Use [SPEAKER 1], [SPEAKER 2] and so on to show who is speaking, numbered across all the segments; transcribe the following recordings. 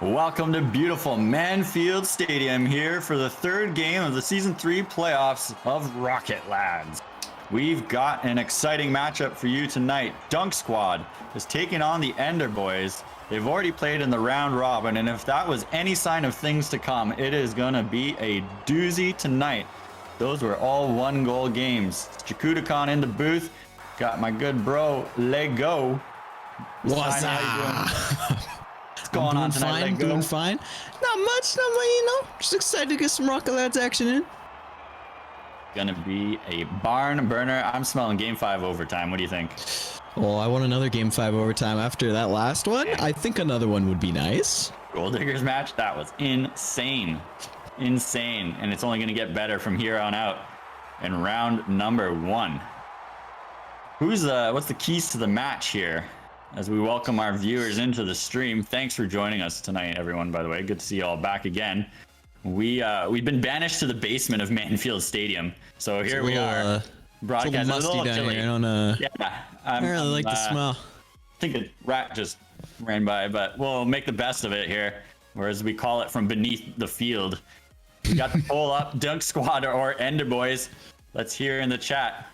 [SPEAKER 1] Welcome to beautiful Manfield Stadium here for the third game of the Season 3 playoffs of Rocket Lads. We've got an exciting matchup for you tonight. Dunk Squad is taking on the Enderbois. They've already played in the round robin, and if that was any sign of things to come, it is going to be a doozy tonight. Those were all one-goal games. Jakudakon in the booth. Got my good bro, Lego.
[SPEAKER 2] What's up?
[SPEAKER 1] What's going on tonight, Lego?
[SPEAKER 2] Doing fine. Not much, you know. Just excited to get some Rocket Lads action in.
[SPEAKER 1] Gonna be a barn burner. I'm smelling Game 5 overtime. What do you think?
[SPEAKER 2] Oh, I want another Game 5 overtime after that last one. I think another one would be nice.
[SPEAKER 1] Gold Diggers match, that was insane. Insane. And it's only gonna get better from here on out. In round number 1. What's the keys to the match here? As we welcome our viewers into the stream. Thanks for joining us tonight, everyone, by the way. Good to see you all back again. We've been banished to the basement of Manfield Stadium. So here we are.
[SPEAKER 2] Broadcast. It's a little musty down here. I don't I really like the smell.
[SPEAKER 1] I think a rat just ran by, but we'll make the best of it here. Or as we call it, from beneath the field. We got the poll up, Dunk Squad or Enderbois. Let's hear in the chat.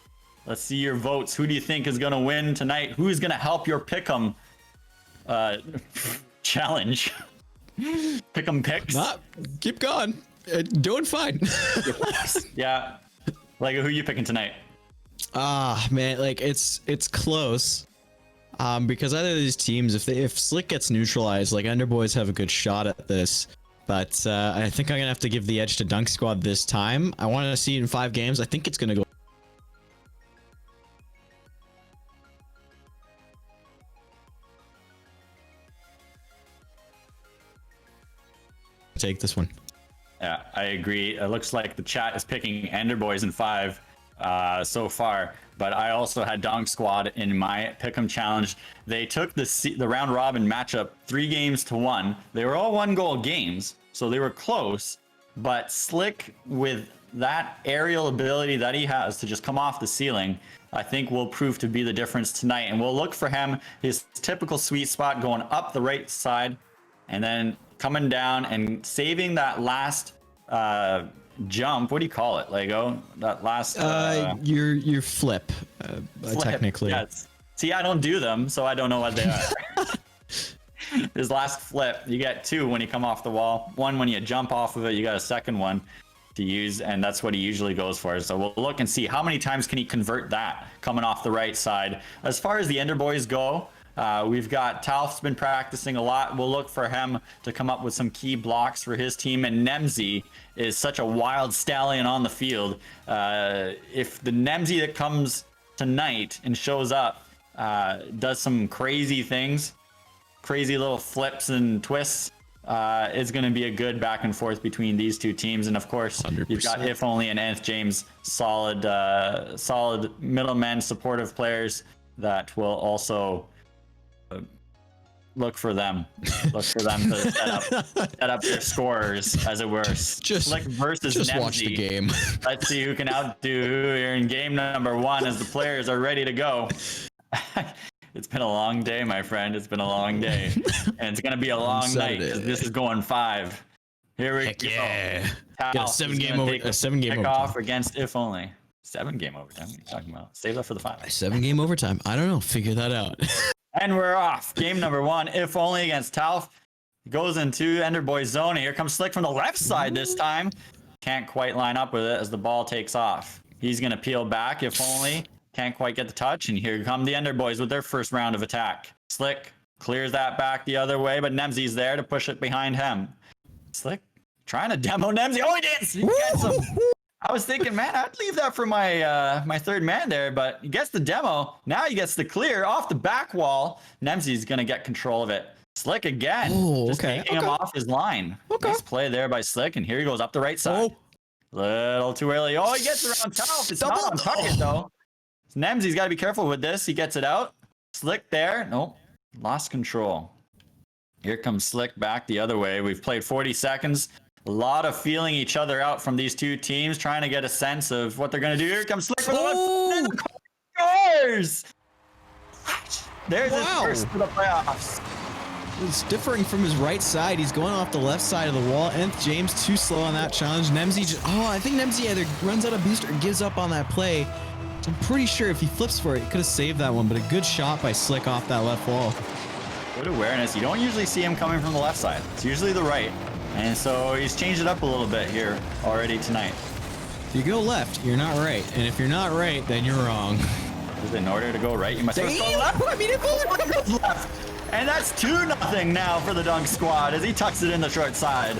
[SPEAKER 1] Let's see your votes. Who do you think is going to win tonight? Who's going to help your pick'em challenge? Pick'em picks?
[SPEAKER 2] Keep going. Doing fine.
[SPEAKER 1] Yeah. Like, who are you picking tonight?
[SPEAKER 2] Man, like it's close. Because either of these teams, if Slick gets neutralized, like Enderbois have a good shot at this. But I think I'm gonna have to give the edge to Dunk Squad this time. I want to see it in 5 games. I think it's gonna go. Take this one.
[SPEAKER 1] Yeah, I agree. It looks like the chat is picking Enderbois in 5 so far, but I also had Dunk Squad in my pick'em challenge. They took the round robin matchup 3 games to 1. They were all 1-goal games, so they were close, but Slick, with that aerial ability that he has to just come off the ceiling, I think will prove to be the difference tonight. And we'll look for him, his typical sweet spot, going up the right side and then coming down and saving that last jump. What do you call it, Lego? That last
[SPEAKER 2] your flip, technically.
[SPEAKER 1] Yes. See, I don't do them, so I don't know what they are. His last flip, you get 2 when you come off the wall. 1 when you jump off of it, you got a second one to use, and that's what he usually goes for. So we'll look and see how many times can he convert that coming off the right side. As far as the Enderbois go, we've got Talf's been practicing a lot. We'll look for him to come up with some key blocks for his team. And Nemzi is such a wild stallion on the field. If the Nemzi that comes tonight and shows up does some crazy things, crazy little flips and twists, it's going to be a good back and forth between these two teams. And of course, 100%. You've got If Only and Nth James, solid middlemen, supportive players that will also look for them to set up their scorers, as it were. Slick versus
[SPEAKER 2] just
[SPEAKER 1] Nemzi.
[SPEAKER 2] Watch the game.
[SPEAKER 1] Let's see who can outdo who here in game number 1 as the players are ready to go. It's been a long day, my friend. It's been a long day. And it's going to be a long night because this is going 5. Here we go.
[SPEAKER 2] Yeah.
[SPEAKER 1] Got
[SPEAKER 2] a 7-game overtime
[SPEAKER 1] against If Only. 7-game overtime. What are you talking about? Save that for the 5.
[SPEAKER 2] 7-game overtime. I don't know. Figure that out.
[SPEAKER 1] And we're off. Game number 1, If Only against Talf. Goes into Enderbois zone. Here comes Slick from the left side this time. Can't quite line up with it as the ball takes off. He's going to peel back. If Only can't quite get the touch, and here come the Enderbois with their first round of attack. Slick clears that back the other way, but Nemzi's there to push it behind him. Slick trying to demo Nemzi. Oh, he did! He gets him! I was thinking, man, I'd leave that for my my third man there, but he gets the demo. Now he gets the clear off the back wall. Nemzi's going to get control of it. Slick again.
[SPEAKER 2] Oh,
[SPEAKER 1] just
[SPEAKER 2] okay.
[SPEAKER 1] taking him off his line.
[SPEAKER 2] Okay.
[SPEAKER 1] Nice play there by Slick, and here he goes up the right side. Little too early. Oh, he gets around Talf. It's not on target, though. Nemzi's got to be careful with this. He gets it out. Slick there. Nope. Lost control. Here comes Slick back the other way. We've played 40 seconds. A lot of feeling each other out from these two teams, trying to get a sense of what they're going to do. Here comes Slick for the one. Scores! There's his first for the playoffs.
[SPEAKER 2] It's differing from his right side. He's going off the left side of the wall. Nth James too slow on that challenge. Nemzi just, I think Nemzi either runs out of boost or gives up on that play. I'm pretty sure if he flips for it, he could have saved that one, but a good shot by Slick off that left wall.
[SPEAKER 1] Good awareness. You don't usually see him coming from the left side. It's usually the right. And so he's changed it up a little bit here already tonight.
[SPEAKER 2] If you go left, you're not right. And if you're not right, then you're wrong.
[SPEAKER 1] In order to go right, you must go left.
[SPEAKER 2] I mean, if only
[SPEAKER 1] goes left. And that's 2-0 now for the Dunk Squad as he tucks it in the short side.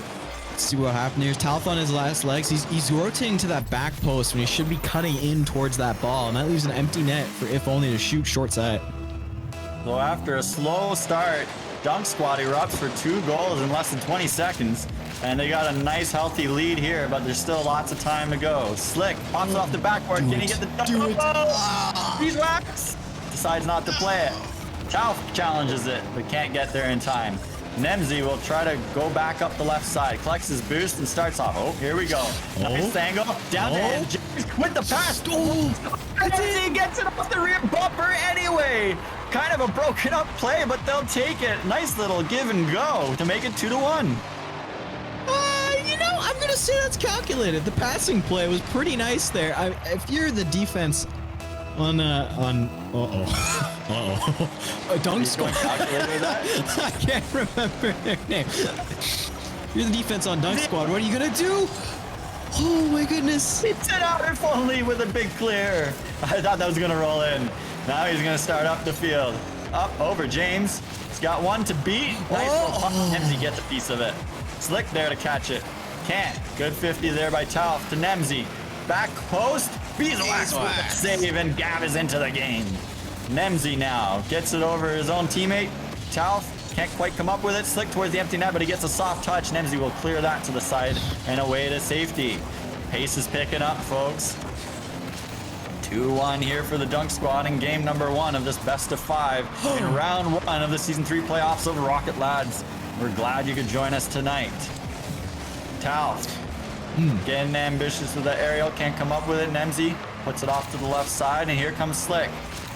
[SPEAKER 2] Let's see what happened here. Talf on his last legs. He's rotating to that back post when he should be cutting in towards that ball. And that leaves an empty net for If Only to shoot short side.
[SPEAKER 1] So after a slow start, Dunk Squad erupts for 2 goals in less than 20 seconds. And they got a nice healthy lead here, but there's still lots of time to go. Slick pops off the backboard. Can he get the dunk? Beeswax decides not to play it. Talf challenges it, but can't get there in time. Nemzi will try to go back up the left side, collects his boost and starts off. Oh, here we go. Nice angle. Down to him. With the pass. Nemzi gets it off the rear bumper anyway. Kind of a broken up play, but they'll take it. Nice little give and go to make it 2-1.
[SPEAKER 2] I'm gonna say that's calculated. The passing play was pretty nice there. If you're the defense on Dunk Squad. I can't remember their name. You're the defense on Dunk Squad. What are you gonna do? Oh my goodness!
[SPEAKER 1] It's it out If Only with a big clear. I thought that was gonna roll in. Now he's gonna start up the field. Up over James. He's got one to beat. Nice little pop. Nemzi gets a piece of it. Slick there to catch it. Can't. Good 50 there by Talf to Nemzi. Back post. Beeswax with the save, and Gav is into the game. Nemzi now gets it over his own teammate. Talf can't quite come up with it. Slick towards the empty net, but he gets a soft touch. Nemzi will clear that to the side and away to safety. Pace is picking up, folks. 2-1 here for the Dunk Squad in game number 1 of this best of 5 in round 1 of the season 3 playoffs of Rocket Lads. We're glad you could join us tonight. Talf getting ambitious with the aerial, can't come up with it. Nemzi puts it off to the left side, and here comes Slick.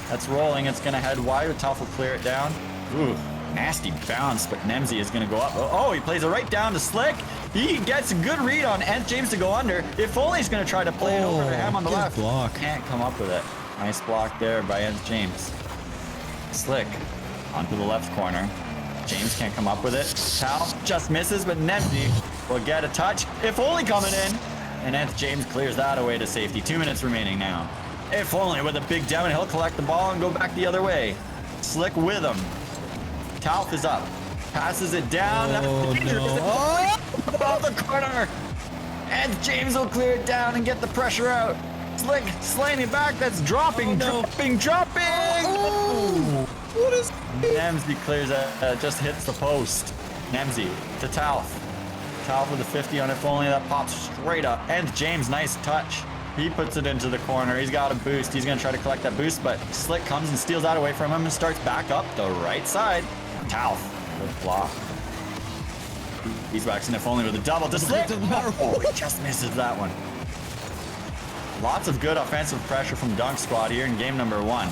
[SPEAKER 1] That's rolling. It's going to head wide. Talf will clear it down. Ooh, nasty bounce, but Nemzi is going to go up. Oh, he plays it right down to Slick. He gets a good read on Nth James to go under. If Only he's going to try to play it over to him on the left.
[SPEAKER 2] Block.
[SPEAKER 1] Can't come up with it. Nice block there by Nth James. Slick onto the left corner. James can't come up with it. Talf just misses, but Nemzi will get a touch. If Only coming in. And Nth James clears that away to safety. 2 minutes remaining now. If Only with a big down, he'll collect the ball and go back the other way. Slick with him. Talf is up. Passes it down. Above the corner. And James will clear it down and get the pressure out. Slick sliding back. That's dropping.
[SPEAKER 2] What is...
[SPEAKER 1] Nemzi clears it. Just hits the post. Nemzi to Talf. Talf with a 50 on If Only. That pops straight up. And James, nice touch. He puts it into the corner. He's got a boost. He's going to try to collect that boost, but Slick comes and steals that away from him and starts back up the right side. Talf, good block. He's waxing If Only with a double to Slick. Oh, he just misses that one. Lots of good offensive pressure from Dunk Squad here in game number 1.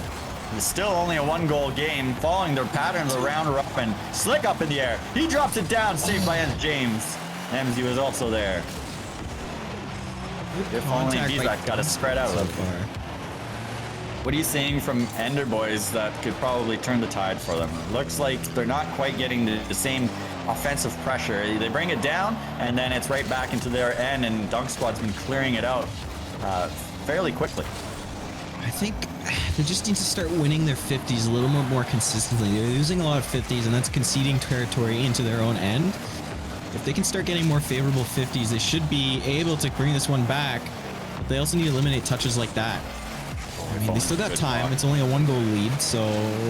[SPEAKER 1] It's still only a 1-goal game, following their pattern of the rounder up, and Slick up in the air. He drops it down, saved by Nth James. Nemzi was also there. If Only Beeswax got to spread out.
[SPEAKER 2] So far.
[SPEAKER 1] What are you seeing from Enderbois that could probably turn the tide for them? It looks like they're not quite getting the same offensive pressure. They bring it down, and then it's right back into their end, and Dunk Squad's been clearing it out fairly quickly.
[SPEAKER 2] I think they just need to start winning their 50s a little more consistently. They're losing a lot of 50s, and that's conceding territory into their own end. If they can start getting more favorable 50s, they should be able to bring this one back. But they also need to eliminate touches like that. I mean, they still got time. It's only a 1-goal lead, so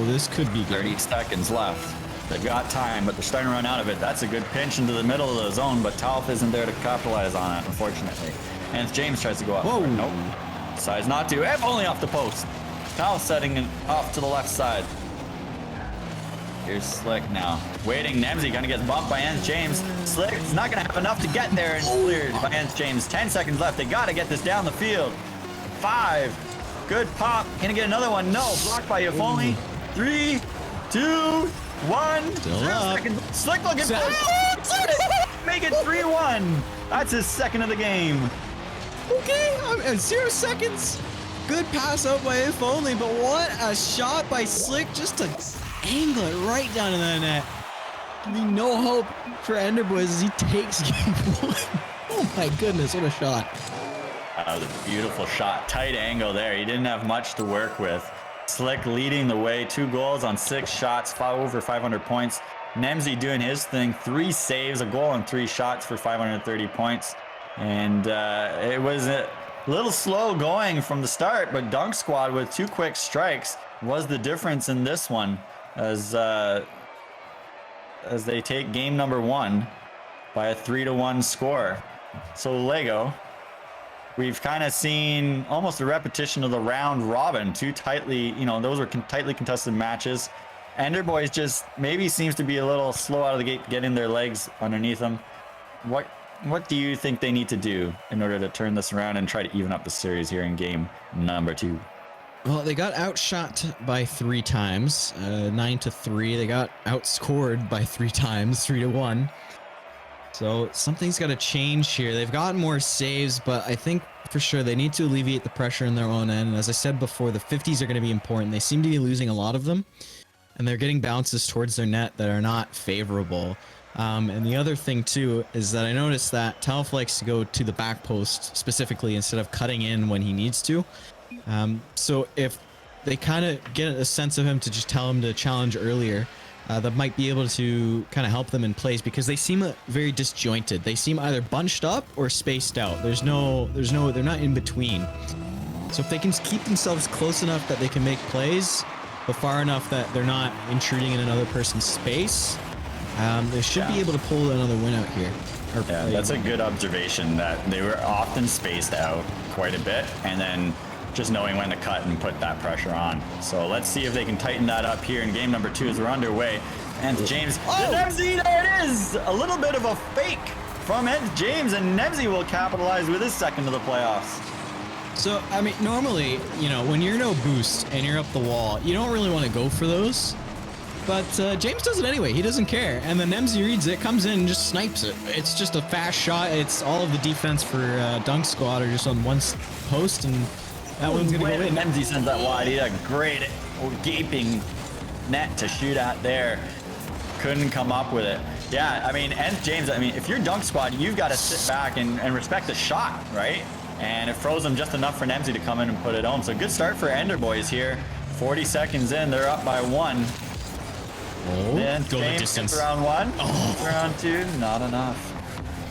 [SPEAKER 2] this could be good.
[SPEAKER 1] 30 seconds left. They've got time, but they're starting to run out of it. That's a good pinch into the middle of the zone, but Talf isn't there to capitalize on it, unfortunately. And James tries to go up.
[SPEAKER 2] Whoa.
[SPEAKER 1] Nope. Decides not to. If only off the post. Talf setting it off to the left side. Here's Slick now. Waiting. Nemzi gonna get bumped by Ends James. Slick's not gonna have enough to get there and cleared by Ends James. 10 seconds left. They gotta get this down the field. 5. Good pop. Gonna get another one. No. Blocked by If Only. 3, 2, 1.
[SPEAKER 2] Still
[SPEAKER 1] 0
[SPEAKER 2] up.
[SPEAKER 1] seconds. Slick looking for make it 3-1. That's his second of the game.
[SPEAKER 2] Okay, 0 seconds. Good pass out by If Only, but what a shot by Slick just to angle it right down in the net. Leaving no hope for Enderbois as he takes game 1. Oh my goodness, what a shot.
[SPEAKER 1] That was a beautiful shot. Tight angle there. He didn't have much to work with. Slick leading the way. 2 goals on 6 shots, over 500 points. Nemzi doing his thing. 3 saves, a goal and 3 shots for 530 points. And it was a little slow going from the start, but Dunk Squad with 2 quick strikes was the difference in this one as they take game number 1 by a 3-1 score. So Lego, we've kind of seen almost a repetition of the round robin. 2 tightly, those were tightly contested matches. Enderbois just maybe seems to be a little slow out of the gate, getting their legs underneath them. What do you think they need to do in order to turn this around and try to even up the series here in game number 2?
[SPEAKER 2] Well, they got outshot by 3 times, 9-3. They got outscored by 3 times, 3-1. So something's got to change here. They've gotten more saves, but I think for sure they need to alleviate the pressure in their own end. And as I said before, the 50s are going to be important. They seem to be losing a lot of them, and they're getting bounces towards their net that are not favorable. And the other thing too is that I noticed that Talf likes to go to the back post specifically instead of cutting in when he needs to. So if they kind of get a sense of him to just tell him to challenge earlier, that might be able to kind of help them in plays, because they seem very disjointed. They seem either bunched up or spaced out. They're not in between. So if they can keep themselves close enough that they can make plays, but far enough that they're not intruding in another person's space, they should be able to pull another win out here.
[SPEAKER 1] Yeah, that's a good observation, that they were often spaced out quite a bit, and then just knowing when to cut and put that pressure on. So let's see if they can tighten that up here in game number 2 as we're underway. And James, Nemzi, there it is! A little bit of a fake from James, and Nemzi will capitalize with his second of the playoffs.
[SPEAKER 2] So, I mean, normally, when you're no boost and you're up the wall, you don't really want to go for those. But James does it anyway. He doesn't care. And then Nemzi reads it, comes in and just snipes it. It's just a fast shot. It's all of the defense for Dunk Squad are just on one post, and that one's going to go in.
[SPEAKER 1] Nemzi sends that wide. He had a great gaping net to shoot at there. Couldn't come up with it. Yeah, I mean, and James, if you're Dunk Squad, you've got to sit back and respect the shot, right? And it froze them just enough for Nemzi to come in and put it home. So good start for Enderbois here. 40 seconds in, they're up by 1.
[SPEAKER 2] Oh,
[SPEAKER 1] then
[SPEAKER 2] go the
[SPEAKER 1] James
[SPEAKER 2] distance.
[SPEAKER 1] Round 1, round 2, not enough.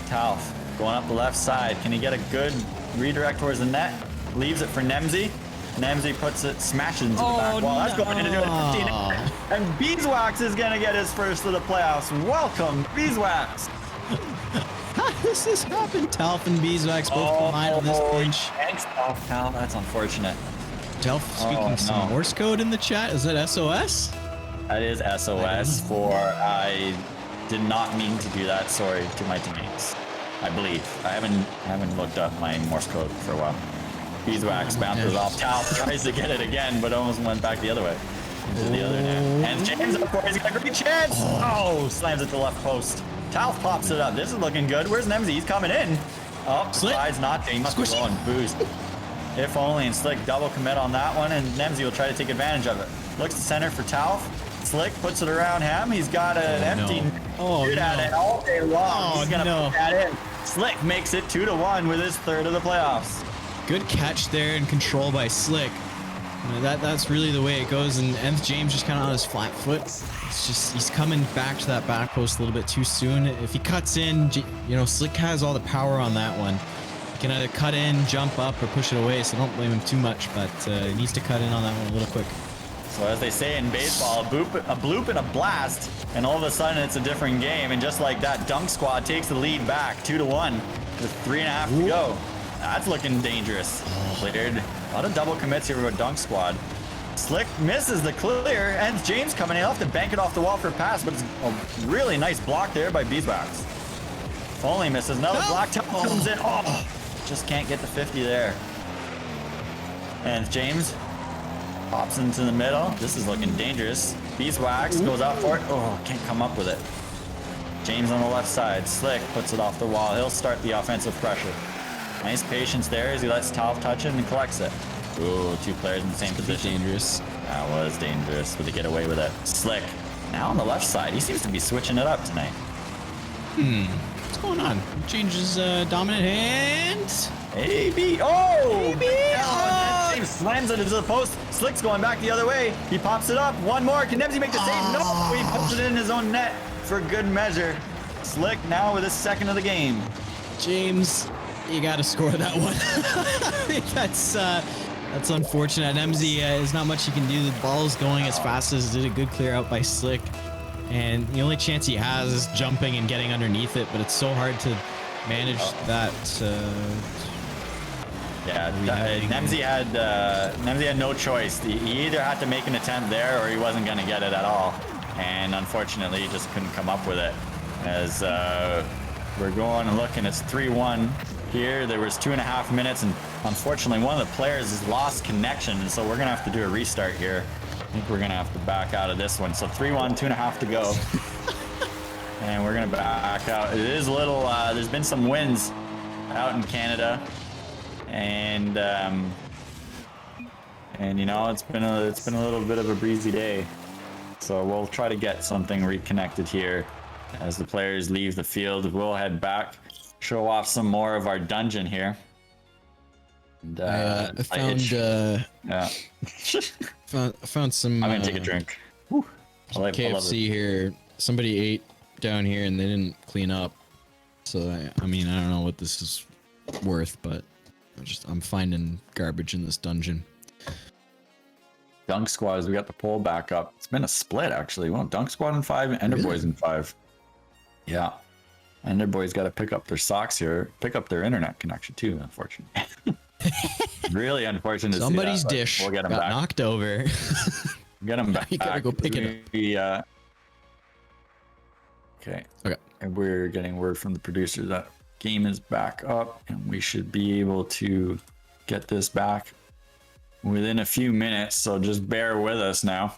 [SPEAKER 1] Talf going up the left side. Can he get a good redirect towards the net? Leaves it for Nemzi. Nemzi puts it, smashes into the back wall. That's going into it. 15. And Beeswax is going to get his first of the playoffs. Welcome, Beeswax.
[SPEAKER 2] How does this happen? Talf and Beeswax both combined on this pinch.
[SPEAKER 1] Thanks, Talf. That's unfortunate.
[SPEAKER 2] Talf speaking some Morse code in the chat. Is that SOS?
[SPEAKER 1] That is SOS for I did not mean to do that. Sorry to my teammates. I believe. I haven't looked up my Morse code for a while. Beeswax bounces off. Talf tries to get it again, but almost went back the other way. Into the other net. And James, of course, he's got a great chance. Oh, slams it to the left post. Talf pops it up. This is looking good. Where's Nemzi? He's coming in. Oh, decides not to. He must be low and boost. If Only, and Slick double commit on that one, and Nemzi will try to take advantage of it. Looks to center for Talf. Slick puts it around him. He's got an empty shoot at it all day long. He's going to put that in. Slick makes it 2-1 with his third of the playoffs.
[SPEAKER 2] Good catch there and control by Slick. That's really the way it goes, and Nth James just kind of on his flat foot. It's just he's coming back to that back post a little bit too soon. If he cuts in, Slick has all the power on that one. He can either cut in, jump up, or push it away. So don't blame him too much, but he needs to cut in on that one a little quick.
[SPEAKER 1] So as they say in baseball, a bloop and a blast, and all of a sudden it's a different game. And just like that, Dunk Squad takes the lead back 2-1 with 3.5 to go. That's looking dangerous. Cleared. A lot of double commits here with Dunk Squad. Slick misses the clear, and James coming in. He'll have to bank it off the wall for a pass, but it's a really nice block there by Beeswax. Only misses. Another block. Comes in. Oh, just can't get the 50 there. And James pops into the middle. This is looking dangerous. Beeswax goes out for it. Oh, can't come up with it. James on the left side. Slick puts it off the wall. He'll start the offensive pressure. Nice patience there as he lets Tav touch it and collects it. Ooh, two players in the same position.
[SPEAKER 2] Dangerous.
[SPEAKER 1] That was dangerous, but they get away with it. Slick. Now on the left side. He seems to be switching it up tonight.
[SPEAKER 2] What's going on? Changes dominant hands.
[SPEAKER 1] AB. Oh!
[SPEAKER 2] AB.
[SPEAKER 1] Oh! James slams it into the post. Slick's going back the other way. He pops it up. One more. Can Nebsy make the save? No! He puts it in his own net for good measure. Slick now with his second of the game.
[SPEAKER 2] James, you got to score that one. That's unfortunate. MZ, there's not much you can do. The ball's going as fast as it did. A good clear out by Slick. And the only chance he has is jumping and getting underneath it, but it's so hard to manage that.
[SPEAKER 1] Nemzi had no choice. He either had to make an attempt there or he wasn't going to get it at all. And unfortunately, he just couldn't come up with it. As we're going and looking, it's 3-1 here. There was 2.5 minutes, and unfortunately, one of the players has lost connection, and so we're going to have to do a restart here. I think we're going to have to back out of this one. So 3-1, 2.5 to go. And we're going to back out. It is a little, there's been some winds out in Canada. And you know, it's been a little bit of a breezy day. So we'll try to get something reconnected here as the players leave the field. We'll head back, show off some more of our dungeon here. And,
[SPEAKER 2] I found some.
[SPEAKER 1] I'm gonna take a drink. Whew.
[SPEAKER 2] KFC here. Somebody ate down here and they didn't clean up. So I mean, I don't know what this is worth, but I'm finding garbage in this dungeon.
[SPEAKER 1] Dunk Squad, we got the poll back up. It's been a split actually. Well, Dunk Squad in 5 and Enderbois in 5. Yeah. Enderbois got to pick up their socks here, pick up their internet connection too, unfortunately. Really unfortunate.
[SPEAKER 2] Somebody's
[SPEAKER 1] to see that,
[SPEAKER 2] dish
[SPEAKER 1] we'll get him
[SPEAKER 2] got
[SPEAKER 1] back.
[SPEAKER 2] knocked over.
[SPEAKER 1] Get him back.
[SPEAKER 2] You gotta go pick it
[SPEAKER 1] up. Okay. And we're getting word from the producer that game is back up, and we should be able to get this back within a few minutes. So just bear with us now.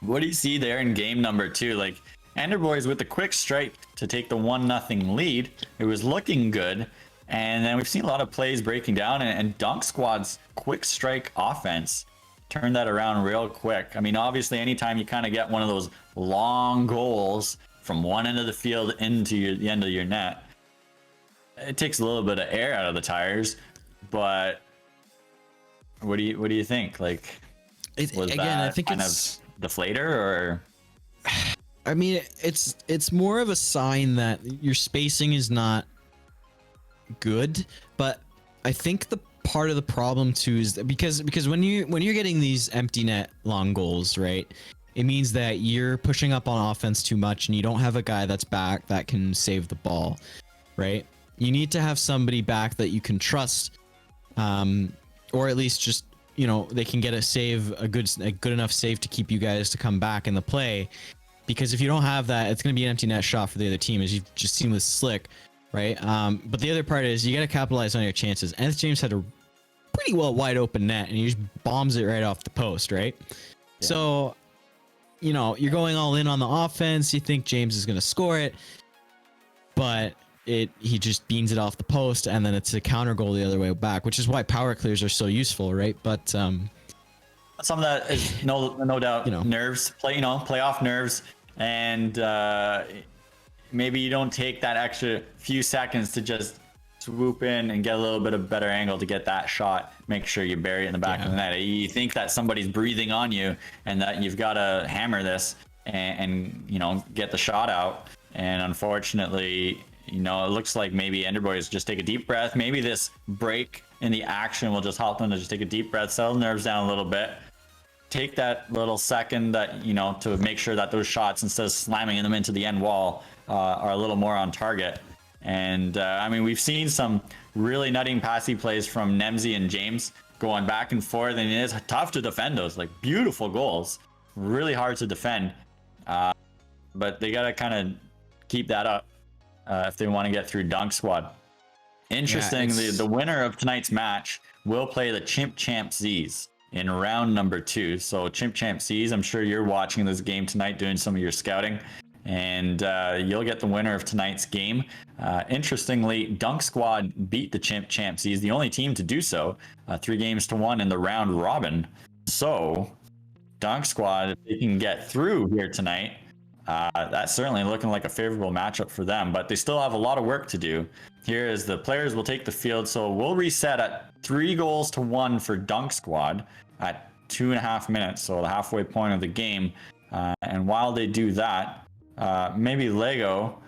[SPEAKER 1] What do you see there in game number 2? Like, Enderbois with the quick strike to take the 1-0 lead. It was looking good. And then we've seen a lot of plays breaking down, and Dunk Squad's quick strike offense turned that around real quick. I mean, obviously, anytime you kind of get one of those long goals from one end of the field into the end of your net, it takes a little bit of air out of the tires. But what do you think? Like, was that
[SPEAKER 2] I think
[SPEAKER 1] kind
[SPEAKER 2] it's
[SPEAKER 1] of deflator, or?
[SPEAKER 2] I mean, it's more of a sign that your spacing is not good, but I think the part of the problem too is that because when you're getting these empty net long goals, right, it means that you're pushing up on offense too much and you don't have a guy that's back that can save the ball, right? You need to have somebody back that you can trust, or at least just, you know, they can get a good enough save to keep you guys to come back in the play. Because if you don't have that, it's going to be an empty net shot for the other team, as you've just seen with Slick, right? But the other part is you got to capitalize on your chances. Nth James had a pretty well wide open net, and he just bombs it right off the post, right? Yeah. So, you know, you're going all in on the offense. You think James is going to score it, but he just beans it off the post, and then it's a counter goal the other way back, which is why power clears are so useful, right? But some
[SPEAKER 1] of that is no doubt, you know, nerves, playoff nerves. And maybe you don't take that extra few seconds to just swoop in and get a little bit of better angle to get that shot. Make sure you bury it in the back of the net. You think that somebody's breathing on you and that you've got to hammer this and you know, get the shot out. And unfortunately, you know, it looks like maybe Enderbois just take a deep breath. Maybe this break in the action will just help them to just take a deep breath, settle nerves down a little bit, take that little second that, you know, to make sure that those shots, instead of slamming them into the end wall, are a little more on target. And I mean, we've seen some really nutting passing plays from Nemzi and James going back and forth, and it is tough to defend those. Like, beautiful goals, really hard to defend. But they got to kind of keep that up if they want to get through Dunk Squad. Interesting, the winner of tonight's match will play the Chimp Champ Z's in round number 2. So Chimp Champ Z's, I'm sure you're watching this game tonight, doing some of your scouting, and you'll get the winner of tonight's game. Interestingly, Dunk Squad beat the Chimp Champ Z's, the only team to do so, 3-1 in the round robin. So Dunk Squad, if they can get through here tonight, that's certainly looking like a favorable matchup for them, but they still have a lot of work to do. Here is the players will take the field, so we'll reset at 3-1 for Dunk Squad at 2.5 minutes, so the halfway point of the game. And while they do that, maybe Lego,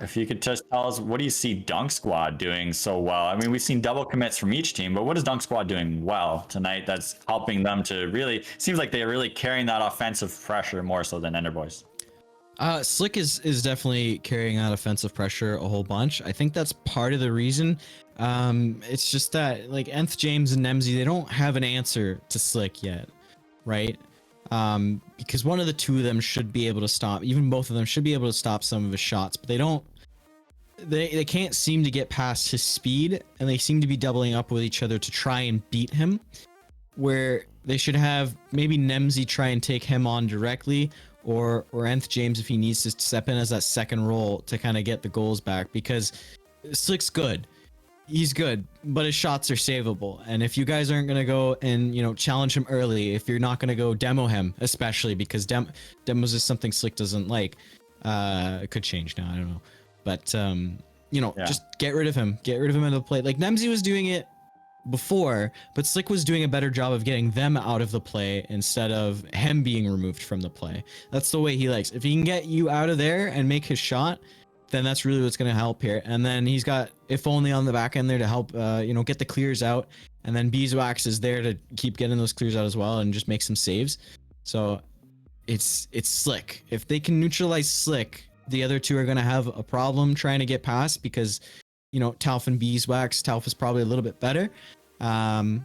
[SPEAKER 1] if you could just tell us, what do you see Dunk Squad doing so well? I mean, we've seen double commits from each team, but what is Dunk Squad doing well tonight that's helping them to really, seems like they're really carrying that offensive pressure more so than Enderbois?
[SPEAKER 2] Slick is definitely carrying out offensive pressure a whole bunch. I think that's part of the reason. It's just that, like, Nth James and Nemzi, they don't have an answer to Slick yet, right? Because one of the two of them should be able to stop, even both of them should be able to stop some of his shots, but they can't seem to get past his speed, and they seem to be doubling up with each other to try and beat him, where they should have maybe Nemzi try and take him on directly, or Nth James, if he needs to step in as that second role to kind of get the goals back, because Slick's good. He's good, but his shots are savable. And if you guys aren't going to go and, you know, challenge him early, if you're not going to go demo him, especially because demos is something Slick doesn't like, it could change now, I don't know. But, you know, just get rid of him. Get rid of him out of the play. Like, Nemzi was doing it before, but Slick was doing a better job of getting them out of the play instead of him being removed from the play. That's the way he likes. If he can get you out of there and make his shot, then that's really what's going to help here. And then he's got If Only on the back end there to help, you know, get the clears out. And then Beeswax is there to keep getting those clears out as well and just make some saves. So it's Slick. If they can neutralize Slick, the other two are going to have a problem trying to get past, because, you know, Talf and Beeswax, Talf is probably a little bit better. I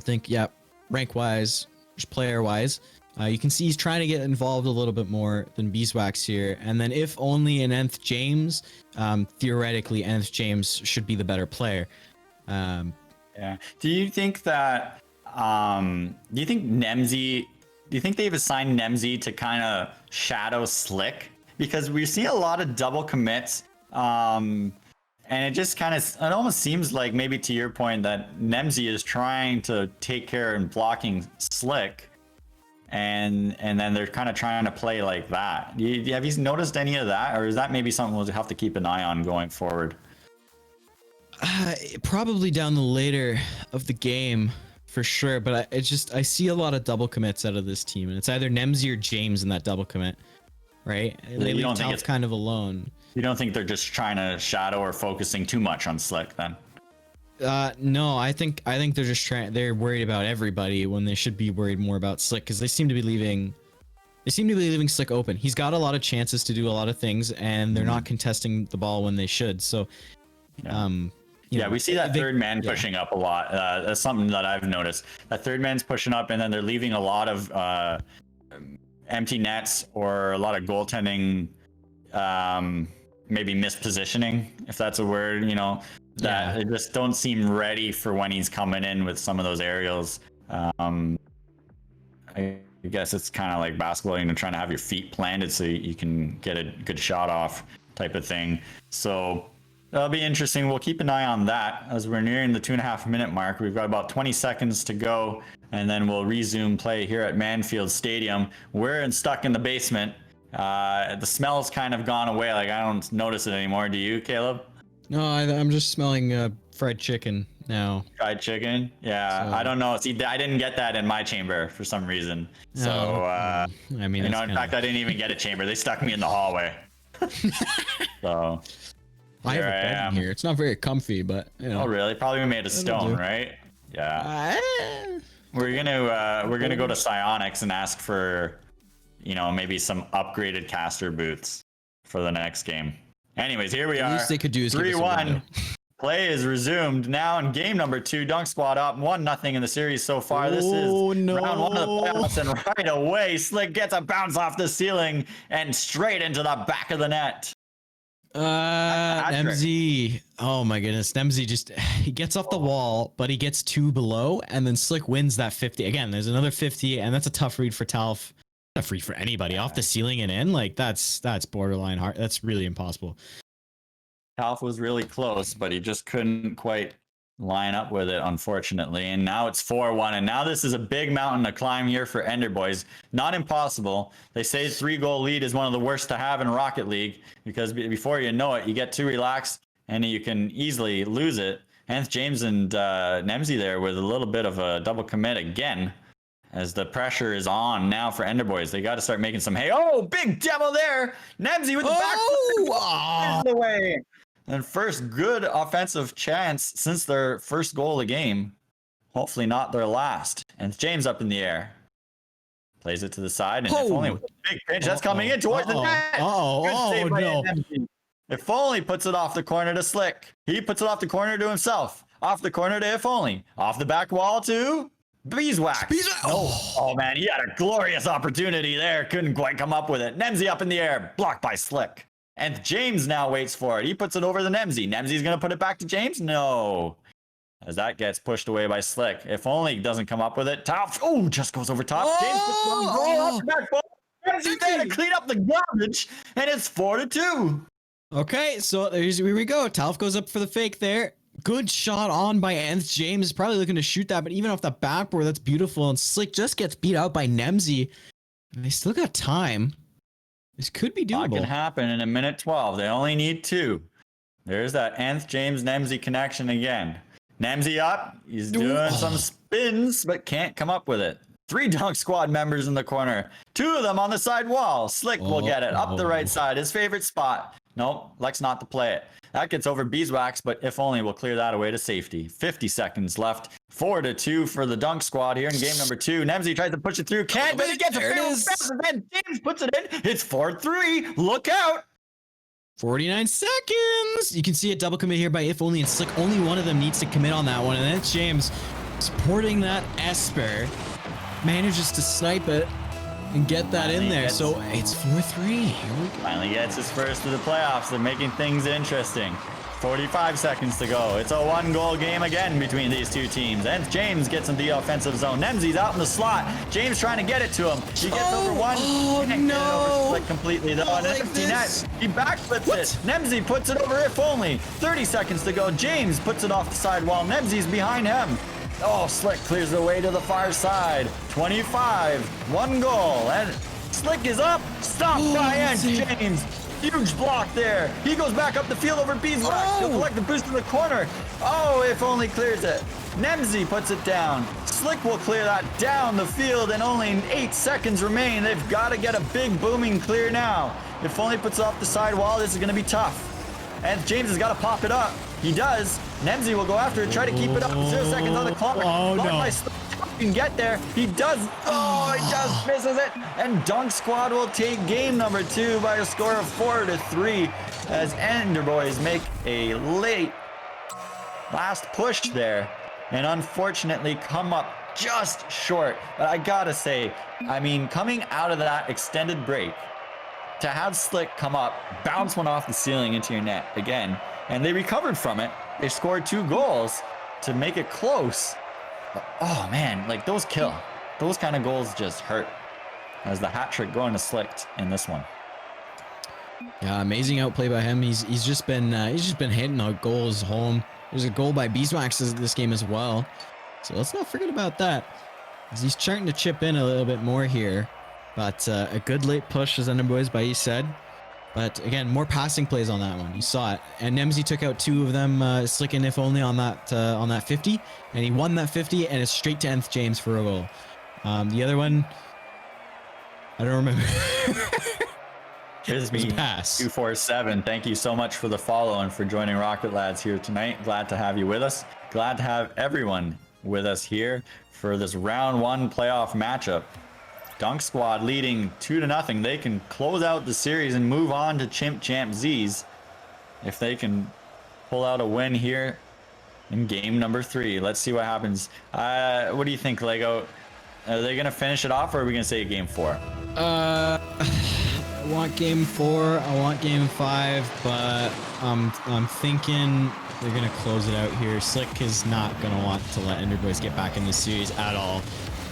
[SPEAKER 2] think, yeah, rank-wise, just player-wise, you can see he's trying to get involved a little bit more than Beeswax here. And then If Only and Nth James, theoretically, Nth James should be the better player.
[SPEAKER 1] Yeah. Do you think that, do you think they've assigned Nemzi to kind of shadow Slick? Because we see a lot of double commits, and it just kind of, it almost seems like, maybe to your point, that Nemzi is trying to take care and blocking Slick, and then they're kind of trying to play like that. Have you noticed any of that, or is that maybe something we'll have to keep an eye on going forward?
[SPEAKER 2] Probably down the later of the game, for sure. But I see a lot of double commits out of this team, and it's either Nemzi or James in that double commit, right? They leave Talf kind of alone.
[SPEAKER 1] You don't think they're just trying to shadow or focusing too much on Slick then?
[SPEAKER 2] No, I think they're just they're worried about everybody when they should be worried more about Slick, because they seem to be leaving Slick open. He's got a lot of chances to do a lot of things, and they're not contesting the ball when they should. So,
[SPEAKER 1] we see that third man pushing up a lot. That's something that I've noticed. That third man's pushing up, and then they're leaving a lot of empty nets or a lot of goaltending, maybe mispositioning, if that's a word, you know, that they just don't seem ready for when he's coming in with some of those aerials. I guess it's kind of like basketball, you know, trying to have your feet planted so you can get a good shot off type of thing. So that'll be interesting. We'll keep an eye on that as we're nearing the 2.5 minute mark. We've got about 20 seconds to go, and then we'll resume play here at Manfield Stadium. We're stuck in the basement. The smell's kind of gone away. Like, I don't notice it anymore. Do you, Caleb?
[SPEAKER 2] No, I'm just smelling fried chicken now.
[SPEAKER 1] Fried chicken? Yeah,
[SPEAKER 2] So-
[SPEAKER 1] I don't know. See, I didn't get that in my chamber for some reason. So,
[SPEAKER 2] I mean,
[SPEAKER 1] you know,
[SPEAKER 2] that's
[SPEAKER 1] in
[SPEAKER 2] kinda...
[SPEAKER 1] fact, I didn't even get a chamber. They stuck me in the hallway. So,
[SPEAKER 2] I have
[SPEAKER 1] here
[SPEAKER 2] a
[SPEAKER 1] I
[SPEAKER 2] bed
[SPEAKER 1] am.
[SPEAKER 2] in here. It's not very comfy, but you know.
[SPEAKER 1] Oh, really? Probably made of
[SPEAKER 2] That'll
[SPEAKER 1] stone,
[SPEAKER 2] do.
[SPEAKER 1] right? Yeah.
[SPEAKER 2] Ah.
[SPEAKER 1] We're gonna go to Psionics and ask for, you know, maybe some upgraded caster boots for the next game. Anyways, here we
[SPEAKER 2] The
[SPEAKER 1] are.
[SPEAKER 2] least they could do is give us a
[SPEAKER 1] 3-1.
[SPEAKER 2] window.
[SPEAKER 1] Play is resumed now in game number 2. Dunk Squad up 1-0 in the series so far. This
[SPEAKER 2] Oh,
[SPEAKER 1] is
[SPEAKER 2] no.
[SPEAKER 1] round 1 of the playoffs, and right away, Slick gets a bounce off the ceiling and straight into the back of the net.
[SPEAKER 2] Nemzi. Oh my goodness. Nemzi just, he gets off the wall, but he gets 2 below, and then Slick wins that 50. Again, there's another 50, and that's a tough read for Talf. Tough read for anybody. Off the ceiling and in, like, that's borderline hard. That's really impossible.
[SPEAKER 1] Talf was really close, but he just couldn't quite line up with it, unfortunately. And now it's 4-1. And now this is a big mountain to climb here for Enderbois. Not impossible. They say 3-goal lead is one of the worst to have in Rocket League, because before you know it, you get too relaxed and you can easily lose it. Hence James and Nemzi there with a little bit of a double commit again, as the pressure is on now for Enderbois. They got to start making some hay. Oh, big demo there. Nemzi with the back. The way. And first good offensive chance since their first goal of the game. Hopefully not their last. And James up in the air. Plays it to the side. And if only with a big pitch that's coming in towards the net. Good save by Nemzi. If only puts it off the corner to Slick. He puts it off the corner to himself. Off the corner to If Only. Off the back wall to Beeswax. Oh man, he had a glorious opportunity there. Couldn't quite come up with it. Nemzi up in the air. Blocked by Slick. And James now waits for it. He puts it over the Nemzi. Nemzi's going to put it back to James? No. As that gets pushed away by Slick. If Only doesn't come up with it. Top. Oh, just goes over top. James puts it on goal. Off the back ball. Nemzi there to clean up the garbage. And it's 4-2.
[SPEAKER 2] Okay, so here we go. Talf goes up for the fake there. Good shot on by Nth. James is probably looking to shoot that, but even off the backboard, that's beautiful. And Slick just gets beat out by Nemzi. And they still got time. This could be doable.
[SPEAKER 1] That can happen in a minute 12. They only need 2. There's that Nth James Nemzi connection again. Nemzi up. He's doing some spins, but can't come up with it. 3 Dunk Squad members in the corner. 2 of them on the side wall. Slick will get it up the right side. His favorite spot. Nope, likes not to play it. That gets over Beeswax, but If Only will clear that away to safety. 50 seconds left. 4-2 for the Dunk Squad here in game number 2. Nemzi tries to push it through. Can't, but he gets a fair bounce, and then James puts it in. It's 4-3. Look out.
[SPEAKER 2] 49 seconds. You can see a double commit here by If Only and Slick. Only one of them needs to commit on that one. And then it's James supporting that Esper. Manages to snipe it and get that in there. So it's 4-3. Here we go.
[SPEAKER 1] Finally gets his first of the playoffs. They're making things interesting. 45 seconds to go. It's a 1-goal game again between these 2 teams. And James gets in the offensive zone. Nemzi's out in the slot. James trying to get it to him. He gets over one.
[SPEAKER 2] Oh,
[SPEAKER 1] Can't get it over
[SPEAKER 2] no.
[SPEAKER 1] Slick completely though.
[SPEAKER 2] Not
[SPEAKER 1] And
[SPEAKER 2] like
[SPEAKER 1] empty
[SPEAKER 2] this.
[SPEAKER 1] net. He backflips it. Nemzi puts it over If Only. 30 seconds to go. James puts it off the side wall. Nemzi's behind him. Oh, Slick clears the way to the far side. 25. 1 goal. And Slick is up. Stopped by Nth James. Huge block there. He goes back up the field over Beeswax. He'll collect the boost in the corner. Oh, If Only clears it. Nemzi puts it down. Slick will clear that down the field, and only 8 seconds remain. They've got to get a big booming clear now. If Only puts it off the side wall, this is going to be tough. And James has got to pop it up. He does. Nemzi will go after it, try to keep it up. 0 seconds on the clock.
[SPEAKER 2] Oh, no.
[SPEAKER 1] Can get there. He does. Oh, he just misses it. And Dunk Squad will take game number 2 by a score of 4-3 as Enderbois make a late last push there and unfortunately come up just short. But I gotta say, I mean, coming out of that extended break, to have Slick come up, bounce one off the ceiling into your net again, and they recovered from it. They scored 2 goals to make it close. Oh man, like those kill. Those kind of goals just hurt. As the hat trick going to Slick in this one.
[SPEAKER 2] Yeah, amazing outplay by him. He's just been hitting out goals home. There's a goal by Beeswax this game as well. So let's not forget about that. As he's starting to chip in a little bit more here. But a good late push, as Enderbois by he said. But again, more passing plays on that one. You saw it. And Nemzi took out 2 of them, Slick and If only on that 50. And he won that 50, and it's straight to Nth James for a goal. The other one, I don't remember.
[SPEAKER 1] Here's me,
[SPEAKER 2] pass.
[SPEAKER 1] 247. Thank you so much for the follow and for joining Rocket Lads here tonight. Glad to have you with us. Glad to have everyone with us here for this round 1 playoff matchup. Dunk Squad leading 2-0. They can close out the series and move on to Chimp Champ Z's if they can pull out a win here in game number 3. Let's see what happens. What do you think, Lego? Are they gonna finish it off, or are we gonna say game 4?
[SPEAKER 2] I want game 4. I want game 5, but I'm thinking they're gonna close it out here. Slick is not gonna want to let Enderbois get back in this series at all.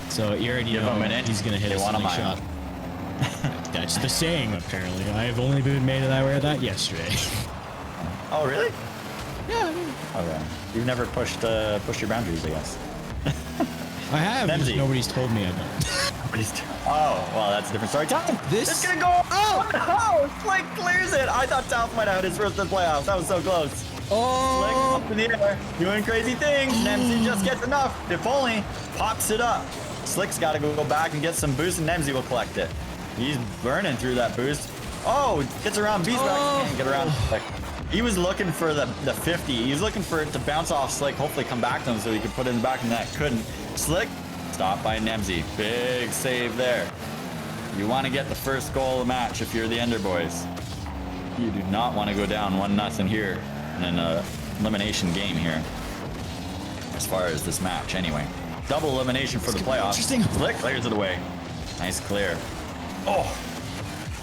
[SPEAKER 2] So you already know he's gonna hit a stunning shot. That's the saying, apparently. I've only been made aware of that yesterday.
[SPEAKER 1] Oh, really?
[SPEAKER 2] Yeah.
[SPEAKER 1] Okay. You've never pushed your boundaries, I guess.
[SPEAKER 2] I have.
[SPEAKER 1] Nemzi.
[SPEAKER 2] Nobody's told me I don't.
[SPEAKER 1] Oh, well, that's a different story. Time.
[SPEAKER 2] This
[SPEAKER 1] It's gonna go. Oh no! Slick clears it. I thought South might have had his first in playoffs. That was so close. Slick
[SPEAKER 2] Oh.
[SPEAKER 1] up in the air, doing crazy things. Nemzi just gets enough. If only, pops it up. Slick's got to go back and get some boost, and Nemzi will collect it. He's burning through that boost. Oh, gets around Beeswax. Can't get around Slick. He was looking for the 50. He was looking for it to bounce off Slick, hopefully come back to him so he could put it in the back of the net. Couldn't. Slick, stopped by Nemzi. Big save there. You want to get the first goal of the match if you're the Enderbois. You do not want to go down 1-0 here in an elimination game here. As far as this match, anyway. Double elimination for the playoffs.
[SPEAKER 2] Interesting.
[SPEAKER 1] Slick clears it away. Nice clear. Oh,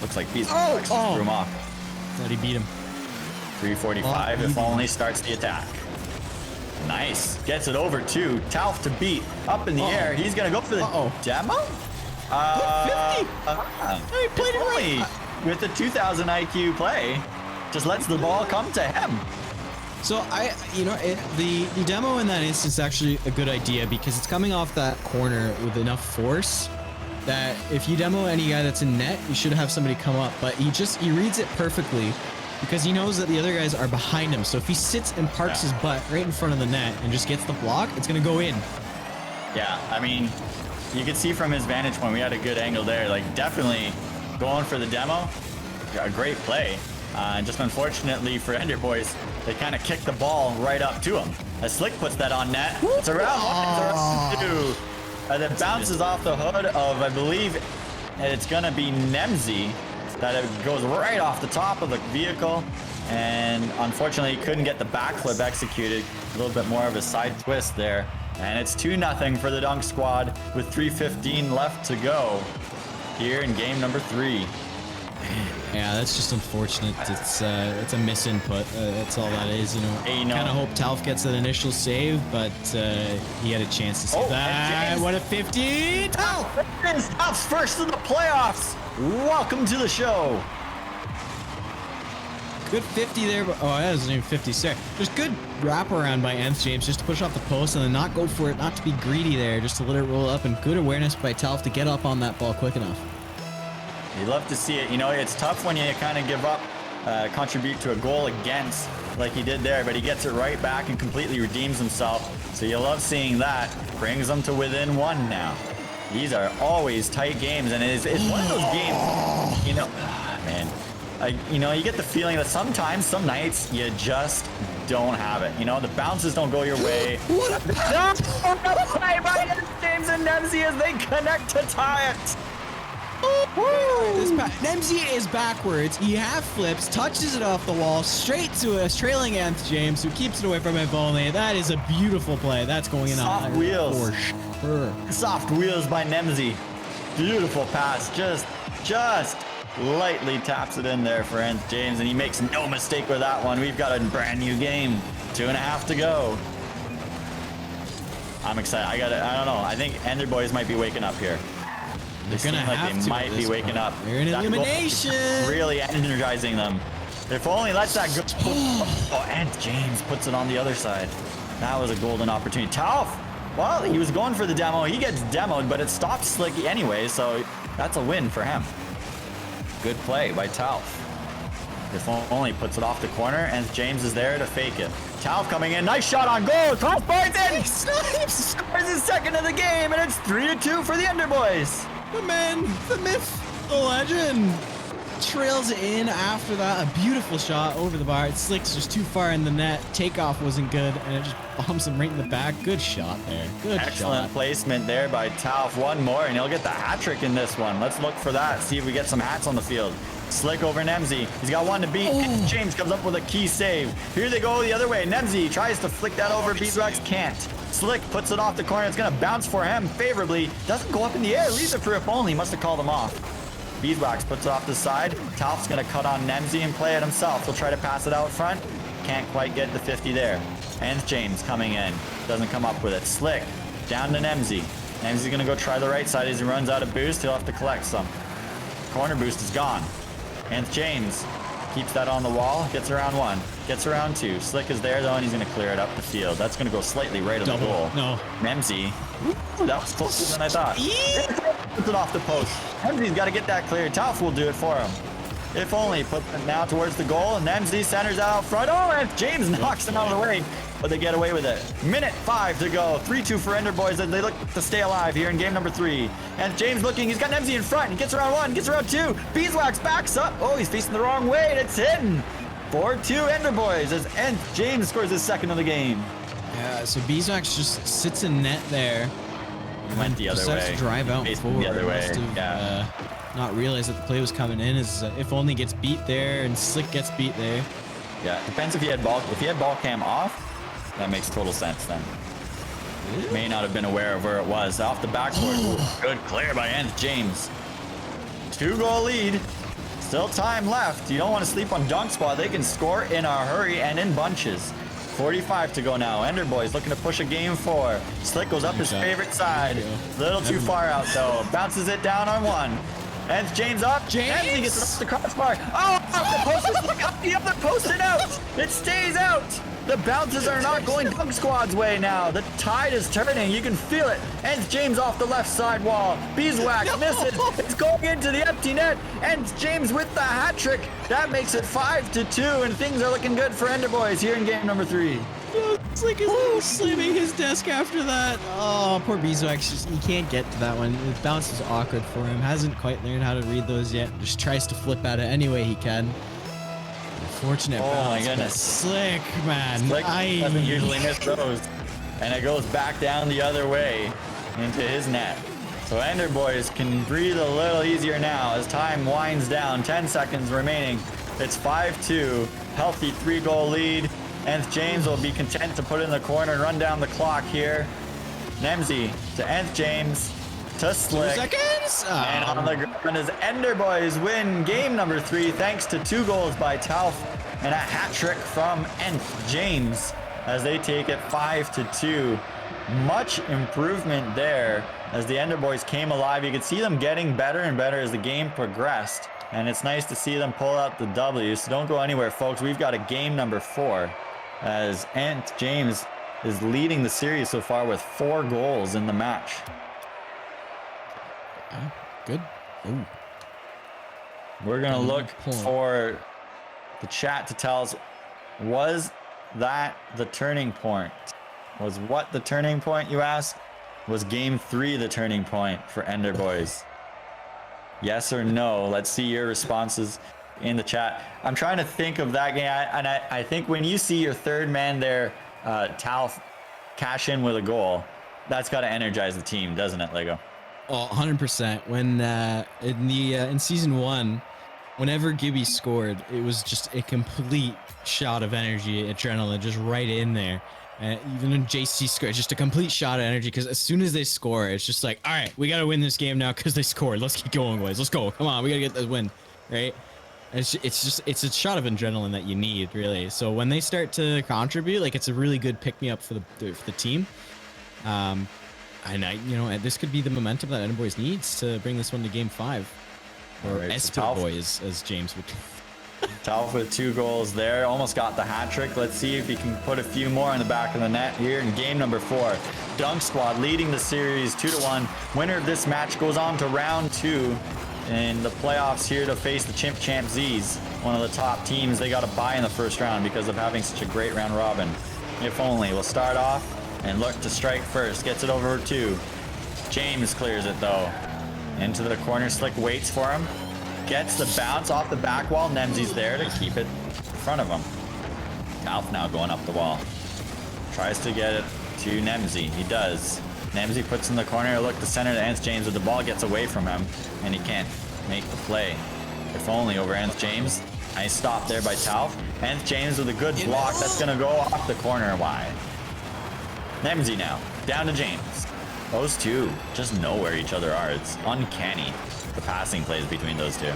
[SPEAKER 1] looks like Beeswax threw him off.
[SPEAKER 2] Thought he beat him.
[SPEAKER 1] 345 if only starts the attack. Nice. Gets it over to Talf to beat. Up in the air. He's going to go for the demo?
[SPEAKER 2] 50.
[SPEAKER 1] He played it right. With the 2000 IQ play, just lets the ball come to him.
[SPEAKER 2] So the demo in that instance is actually a good idea because it's coming off that corner with enough force that if you demo any guy that's in net, you should have somebody come up. But he reads it perfectly because he knows that the other guys are behind him. So if he sits and parks his butt right in front of the net and just gets the block, it's gonna go in.
[SPEAKER 1] Yeah, I mean, you can see from his vantage point, we had a good angle there. Like, definitely going for the demo. A great play. Just unfortunately for Enderbois, they kind of kicked the ball right up to him. As Slick puts that on net, it's around 2. That bounces off the hood of, I believe, it's gonna be Nemzi. That it goes right off the top of the vehicle, and unfortunately he couldn't get the backflip executed. A little bit more of a side twist there, and it's 2-0 for the Dunk Squad with 3:15 left to go here in game number 3.
[SPEAKER 2] Yeah, that's just unfortunate. It's a misinput. That's all that is. Kind of hope Talf gets that initial save, but he had a chance to save that. What a 50! Talf!
[SPEAKER 1] Talf's first in the playoffs. Welcome to the show.
[SPEAKER 2] Good 50 there, but that wasn't even 56. Just good wraparound by Nth James just to push off the post and then not go for it, not to be greedy there, just to let it roll up, and good awareness by Talf to get up on that ball quick enough.
[SPEAKER 1] You love to see it. It's tough when you kind of give up, contribute to a goal against like he did there, but he gets it right back and completely redeems himself. So you love seeing that. Brings them to within 1 now. These are always tight games, and it's one of those games, man. You get the feeling that sometimes, some nights, you just don't have it. The bounces don't go your way. What a by James and Nemzi as they connect to tie it.
[SPEAKER 2] Nemzi is backwards. He half flips, touches it off the wall, straight to us, trailing Nth James, who keeps it away from If only. That is a beautiful play. That's going in
[SPEAKER 1] soft wheels.
[SPEAKER 2] For sure.
[SPEAKER 1] Soft wheels by Nemzi. Beautiful pass. Just lightly taps it in there for Nth James, and he makes no mistake with that one. We've got a brand new game. 2.5 to go. I'm excited. I don't know. I think Enderbois might be waking up here.
[SPEAKER 2] They're gonna have to.
[SPEAKER 1] They might be waking up.
[SPEAKER 2] They're in elimination.
[SPEAKER 1] Really energizing them. If only lets that go. Nth James puts it on the other side. That was a golden opportunity. Talf. Well, he was going for the demo. He gets demoed, but it stops Slicky anyway, so that's a win for him. Good play by Talf. If only puts it off the corner, and James is there to fake it. Talf coming in, nice shot on goal. Crossbars in, snipes, scores his second of the game, and it's 3-2 for the Enderbois.
[SPEAKER 2] The man, the myth, the legend trails in after that. A beautiful shot over the bar. It slicks just too far in the net. Takeoff wasn't good, and it just bumps him right in the back. Good shot there. Good
[SPEAKER 1] Excellent
[SPEAKER 2] shot.
[SPEAKER 1] placement there by Talf. One more, and he'll get the hat trick in this one. Let's look for that. See if we get some hats on the field. Slick over Nemzi. He's got one to beat. And James comes up with a key save. Here they go the other way. Nemzi tries to flick that over. Beeswax can't. Slick puts it off the corner. It's going to bounce for him favorably. Doesn't go up in the air. Leaves it for if only. Must have called him off. Beeswax puts it off the side. Talf's going to cut on Nemzi and play it himself. He'll try to pass it out front. Can't quite get the 50 there. And James coming in. Doesn't come up with it. Slick down to Nemzi. Nemzi's going to go try the right side as he runs out of boost. He'll have to collect some. Corner boost is gone. And James keeps that on the wall. Gets around one. Gets around two. Slick is there though, and he's going to clear it up the field. That's going to go slightly right of the goal.
[SPEAKER 2] No.
[SPEAKER 1] Nemzi. Ooh, that was closer than I thought. Puts it off the post. Nemzi's got to get that clear. Talf will do it for him. If only. Puts it now towards the goal. And Nemzi centers out front. Oh, and James knocks him out of the way. But they get away with it. Minute 5 to go. 3-2 for Enderbois as they look to stay alive here in game number 3. And James looking. He's got Nemzi in front. He gets around one. Gets around two. Beeswax backs up. Oh, he's facing the wrong way. And it's hidden. 4-2 Enderbois as James scores his second of the game.
[SPEAKER 2] Yeah, so Beeswax just sits in net there.
[SPEAKER 1] Went the other way.
[SPEAKER 2] To drive out
[SPEAKER 1] Facing the other way.
[SPEAKER 2] Must have,
[SPEAKER 1] Yeah.
[SPEAKER 2] not realized that the play was coming in. As if only gets beat there and Slick gets beat there.
[SPEAKER 1] Yeah, depends if he had ball. If he had ball cam off, that makes total sense then. May not have been aware of where it was. Off the backboard. Good clear by Nth James. 2-goal lead. Still time left. You don't want to sleep on Dunk Squad. They can score in a hurry and in bunches. 45 to go now. Enderbois looking to push a game 4. Slick goes up his favorite side. Little too far out though. Bounces it down on one. Nth James up. James gets it off the crossbar. Oh, the post is looking up the other post and out. It stays out. The bounces are not going Dunk Squad's way now. The tide is turning. You can feel it. Nth James off the left side wall. Beeswax misses. It's going into the empty net. Nth James with the hat trick. That makes it 5-2, and things are looking good for Enderbois here in game number 3.
[SPEAKER 2] It's like he's slamming his desk after that. Oh, poor Beeswax. Just, he can't get to that one. The bounce is awkward for him. Hasn't quite learned how to read those yet. Just tries to flip at it any way he can. Unfortunate bounce.
[SPEAKER 1] Oh my goodness.
[SPEAKER 2] Slick, man.
[SPEAKER 1] Slick doesn't usually miss those. And it goes back down the other way into his net. So Enderbois can breathe a little easier now as time winds down. 10 seconds remaining. It's 5-2. Healthy 3-goal lead. Nth James will be content to put it in the corner and run down the clock here. Nemzi to Nth James to Slick.
[SPEAKER 2] 2 seconds.
[SPEAKER 1] And on the ground as Enderbois win game number 3 thanks to 2 goals by Talf and a hat trick from Nth James as they take it 5-2. Much improvement there as the Enderbois came alive. You could see them getting better and better as the game progressed. And it's nice to see them pull out the W. So don't go anywhere, folks. We've got a game number 4 as Nth James is leading the series so far with 4 goals in the match.
[SPEAKER 2] Good. Ooh.
[SPEAKER 1] We're going to look for the chat to tell us, was that the turning point? Was what the turning point, you ask? Was game 3 the turning point for Enderbois? Yes or no? Let's see your responses in the chat. I'm trying to think of that game, and I think when you see your third man there, Talf, cash in with a goal, that's got to energize the team, doesn't it, Lego?
[SPEAKER 2] Oh, 100%. When in season 1, whenever Gibby scored, it was just a complete shot of energy, adrenaline, just right in there. Even when JC scored, just a complete shot of energy, because as soon as they score, it's just like, all right, we got to win this game now because they scored. Let's keep going, boys. Let's go. Come on, we got to get this win, right? It's a shot of adrenaline that you need, really. So when they start to contribute, like, it's a really good pick-me-up for the team. And this could be the momentum that Enderbois needs to bring this one to game 5. Or
[SPEAKER 1] right,
[SPEAKER 2] Enderbois, as James would.
[SPEAKER 1] Talf with 2 goals there, almost got the hat trick. Let's see if he can put a few more on the back of the net here in game number 4. Dunk Squad leading the series 2-1. Winner of this match goes on to round 2. in the playoffs here to face the Chimp Champ Z's, one of the top teams. They got a bye in the first round because of having such a great round robin. If only. We'll start off and look to strike first. Gets it over 2. James clears it though. Into the corner. Slick waits for him. Gets the bounce off the back wall. Nemzi's there to keep it in front of him. Alf now going up the wall. Tries to get it to Nemzi. He does. Nemzi puts in the corner. Look to center to Nth James, but the ball gets away from him and he can't make the play. If only over Nth James. Nice stop there by Talf. Nth James with a good block. That's going to go off the corner wide. Nemzi now. Down to James. Those two just know where each other are. It's uncanny, the passing plays between those two.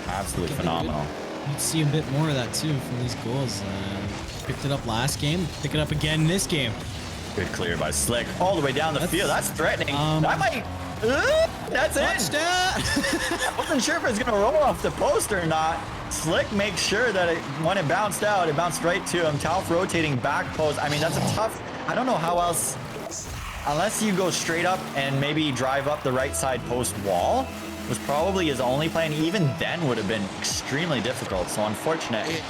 [SPEAKER 1] Absolutely phenomenal.
[SPEAKER 3] You'd see a bit more of that too from these goals. Picked it up last game. Pick it up again this game.
[SPEAKER 1] Good clear by Slick. All the way down the field. That's threatening. That might... that's it. I wasn't sure if it was going to roll off the post or not. Slick makes sure that when it bounced out, it bounced right to him. Talf rotating back post. I mean, that's a tough... I don't know how else... Unless you go straight up and maybe drive up the right side post wall, was probably his only play, and even then would have been extremely difficult. So unfortunate.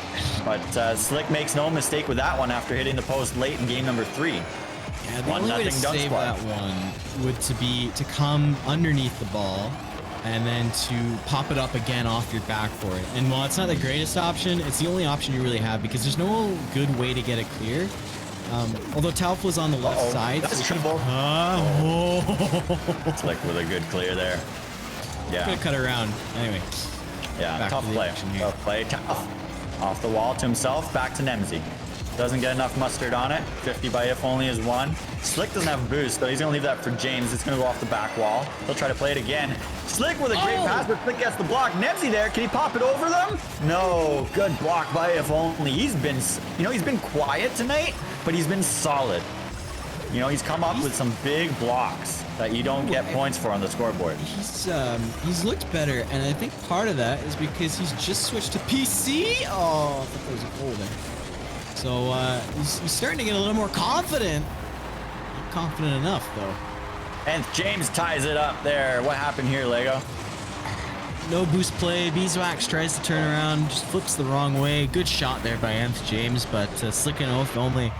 [SPEAKER 1] But Slick makes no mistake with that one after hitting the post late in game number 3.
[SPEAKER 3] Yeah, the only way to save that one would to come underneath the ball and then to pop it up again off your back for it. And while it's not the greatest option, it's the only option you really have because there's no good way to get it clear. Although Talf was on the left side.
[SPEAKER 1] That's trouble. Slick with a good clear there. Yeah.
[SPEAKER 3] Could have cut around. Anyway.
[SPEAKER 1] Yeah, tough play. Tough play. Tough. Off the wall to himself. Back to Nemzi. Doesn't get enough mustard on it. 50 by if only is 1. Slick doesn't have a boost, but he's going to leave that for James. It's going to go off the back wall. He'll try to play it again. Slick with a great pass, but Slick gets the block. Nemzi there. Can he pop it over them? No. Good block by if only. He's been, he's been quiet tonight, but he's been solid. He's come up with some big blocks that you don't get points for on the scoreboard.
[SPEAKER 3] He's looked better, and I think part of that is because he's just switched to PC. Oh, I thought there was a goal there. So he's starting to get a little more confident. Not confident enough, though.
[SPEAKER 1] And James ties it up there. What happened here, Lego?
[SPEAKER 3] No boost play. Beeswax tries to turn around, just flips the wrong way. Good shot there by Nth James, but Slick and Oath only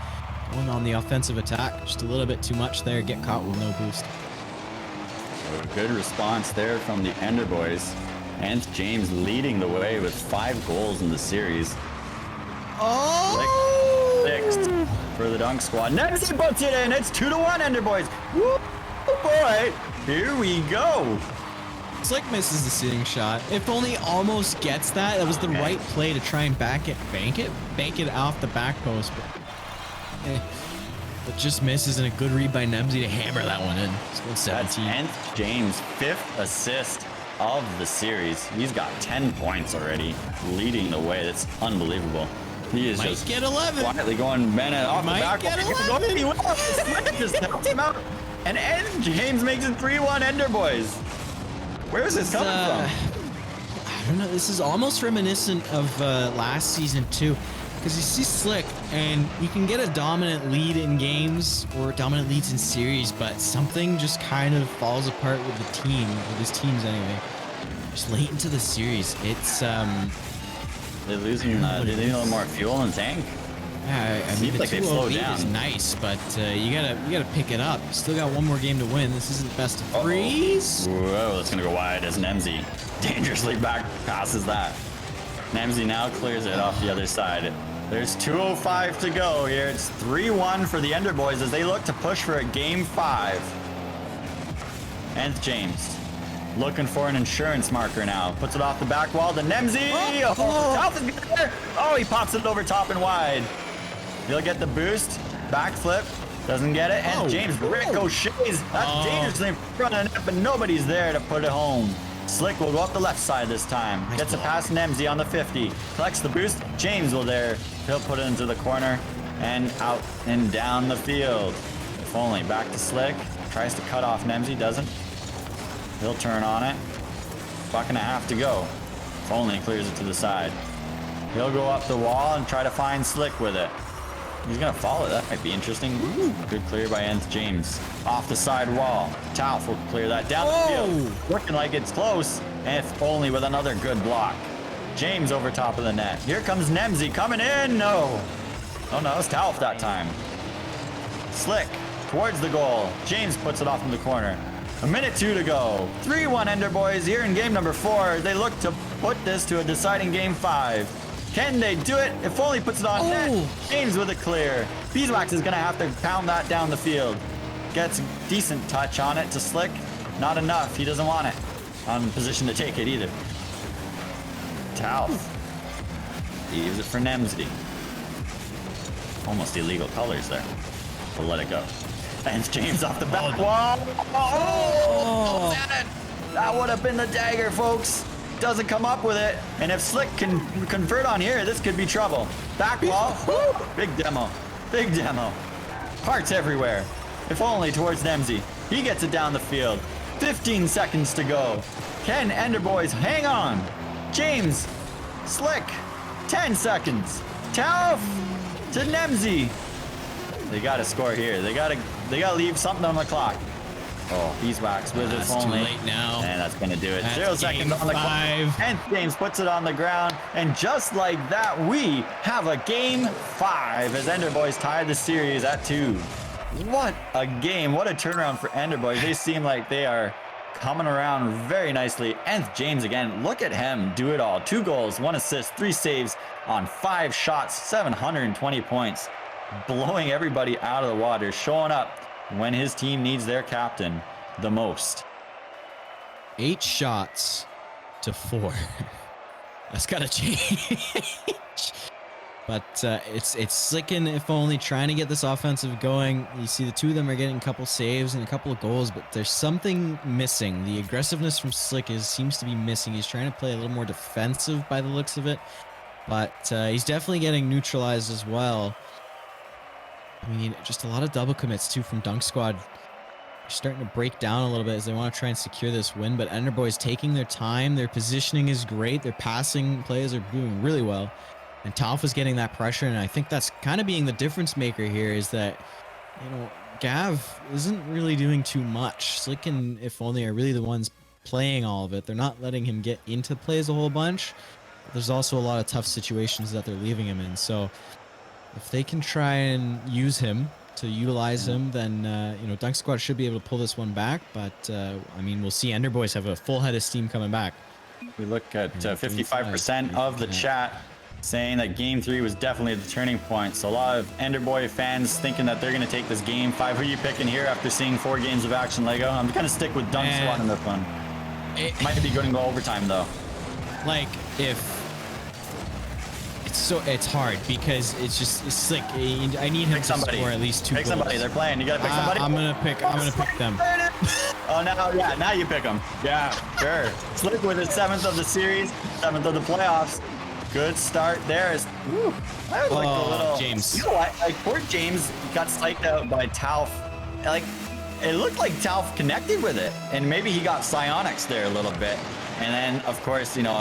[SPEAKER 3] going on the offensive attack. Just a little bit too much there. Get caught with no boost.
[SPEAKER 1] So a good response there from the Enderbois. Nth James leading the way with 5 goals in the series. Sixth for the dunk squad. Nemzi puts it in. It's 2-1 Enderbois. Woo boy. Here we go.
[SPEAKER 3] Slick misses the sitting shot. If only almost gets that. That was the right play to try and bank it off the back post. But it just misses, and a good read by Nemzi to hammer that one in. It's 17.
[SPEAKER 1] That's Nth James' 5th assist of the series. He's got 10 points already, leading the way. That's unbelievable. He is just
[SPEAKER 3] get 11.
[SPEAKER 1] Quietly going Bennett off the back.
[SPEAKER 3] Get 11.
[SPEAKER 1] He will. Just helps him out. And Nth James makes it 3-1 Enderbois. Where is this coming from?
[SPEAKER 3] I don't know. This is almost reminiscent of last season too, because you see Slick and you can get a dominant lead in games or dominant leads in series, but something just kind of falls apart with the team, with his teams anyway. Just late into the series, it's
[SPEAKER 1] they're losing. They need a little more fuel in the tank.
[SPEAKER 3] Yeah, I mean,
[SPEAKER 1] like
[SPEAKER 3] the
[SPEAKER 1] they've
[SPEAKER 3] 2-0
[SPEAKER 1] slowed
[SPEAKER 3] lead
[SPEAKER 1] down.
[SPEAKER 3] is nice, but you gotta pick it up. Still got one more game to win. This isn't best of threes.
[SPEAKER 1] Whoa, that's gonna go wide as Nemzi dangerously back passes that. Nemzi now clears it off the other side. There's 2:05 to go here. It's 3-1 for the Enderbois as they look to push for a game 5. Nth James looking for an insurance marker now. Puts it off the back wall to Nemzi. Oh, he pops it over top and wide. He'll get the boost. Backflip. Doesn't get it. And James ricochets. That's dangerously in front of the net, but nobody's there to put it home. Slick will go up the left side this time. Gets a pass Nemzi on the 50. Collects the boost. James will there. He'll put it into the corner and out and down the field. If only. Back to Slick. Tries to cut off Nemzi. Doesn't. He'll turn on it. Buck and a half to go. If only clears it to the side. He'll go up the wall and try to find Slick with it. He's gonna follow. That might be interesting. Ooh, good clear by Nth James. Off the side wall. Tauf will clear that down the field. Looking like it's close. If only with another good block. James over top of the net. Here comes Nemzi coming in. No. Oh no, it's Tauf that time. Slick towards the goal. James puts it off in the corner. A minute 2 to go. 3-1 Enderbois here in game number 4. They look to put this to a deciding game 5. Can they do it? If only puts it on net. James with a clear. Beeswax is going to have to pound that down the field. Gets a decent touch on it to Slick. Not enough. He doesn't want it. On position to take it either. Tauf. Leaves it for Nemsdy. Almost illegal colors there. We'll let it go. And James off the back wall. Oh, that would have been the dagger, folks. Doesn't come up with it. And if Slick can convert on here, this could be trouble. Back wall. Big demo. Big demo. Parts everywhere. If only towards Nemzi. He gets it down the field. 15 seconds to go. Can Enderbois hang on? James. Slick. 10 seconds. Tauf to Nemzi. They got to score here. They got to leave something on the clock. Oh, Beeswax with it only.
[SPEAKER 3] Too late now.
[SPEAKER 1] And that's going to do it.
[SPEAKER 3] That's
[SPEAKER 1] 0 seconds on the clock. 10th James puts it on the ground. And just like that, we have a game 5 as Enderbois tied the series at 2. What a game. What a turnaround for Enderbois. They seem like they are coming around very nicely. Nth James again. Look at him do it all. 2 goals, 1 assist, 3 saves on 5 shots, 720 points. Blowing everybody out of the water. Showing up when his team needs their captain the most.
[SPEAKER 3] 8 shots to 4. That's gotta change. But it's Slicken, if only, trying to get this offensive going. You see the 2 of them are getting a couple saves and a couple of goals, but there's something missing. The aggressiveness from Slick seems to be missing. He's trying to play a little more defensive by the looks of it, but he's definitely getting neutralized as well. I mean, just a lot of double commits too from Dunk Squad. They're starting to break down a little bit as they want to try and secure this win, but Enderbois taking their time. Their positioning is great. Their passing plays are doing really well. And Tauf is getting that pressure, and I think that's kind of being the difference maker here is that, you know, Gav isn't really doing too much. Slick and If Only are really the ones playing all of it. They're not letting him get into plays a whole bunch. There's also a lot of tough situations that they're leaving him in, so if they can try and use him to utilize him, then, you know, Dunk Squad should be able to pull this one back. But, I mean, we'll see Enderbois have a full head of steam coming back.
[SPEAKER 1] We look at 55% of the chat saying that Game 3 was definitely the turning point. So a lot of Enderbois fans thinking that they're going to take this Game 5. Who are you picking here after seeing 4 games of action, Lego? I'm going to stick with Dunk Squad in this one. It might be going to go overtime, though.
[SPEAKER 3] Like, if... It's hard because it's Slick. I need him to score at least 2 goals.
[SPEAKER 1] Pick somebody. They're playing. You gotta pick somebody.
[SPEAKER 3] I'm gonna pick them.
[SPEAKER 1] Oh, now you pick them. Yeah, sure. Slick with his 7th of the series, 7th of the playoffs. Good start there. I like the little
[SPEAKER 3] James.
[SPEAKER 1] You know what? Like poor James got psyched out by Tauf. Like it looked like Tauf connected with it, and maybe he got psionics there a little bit. And then, of course, you know,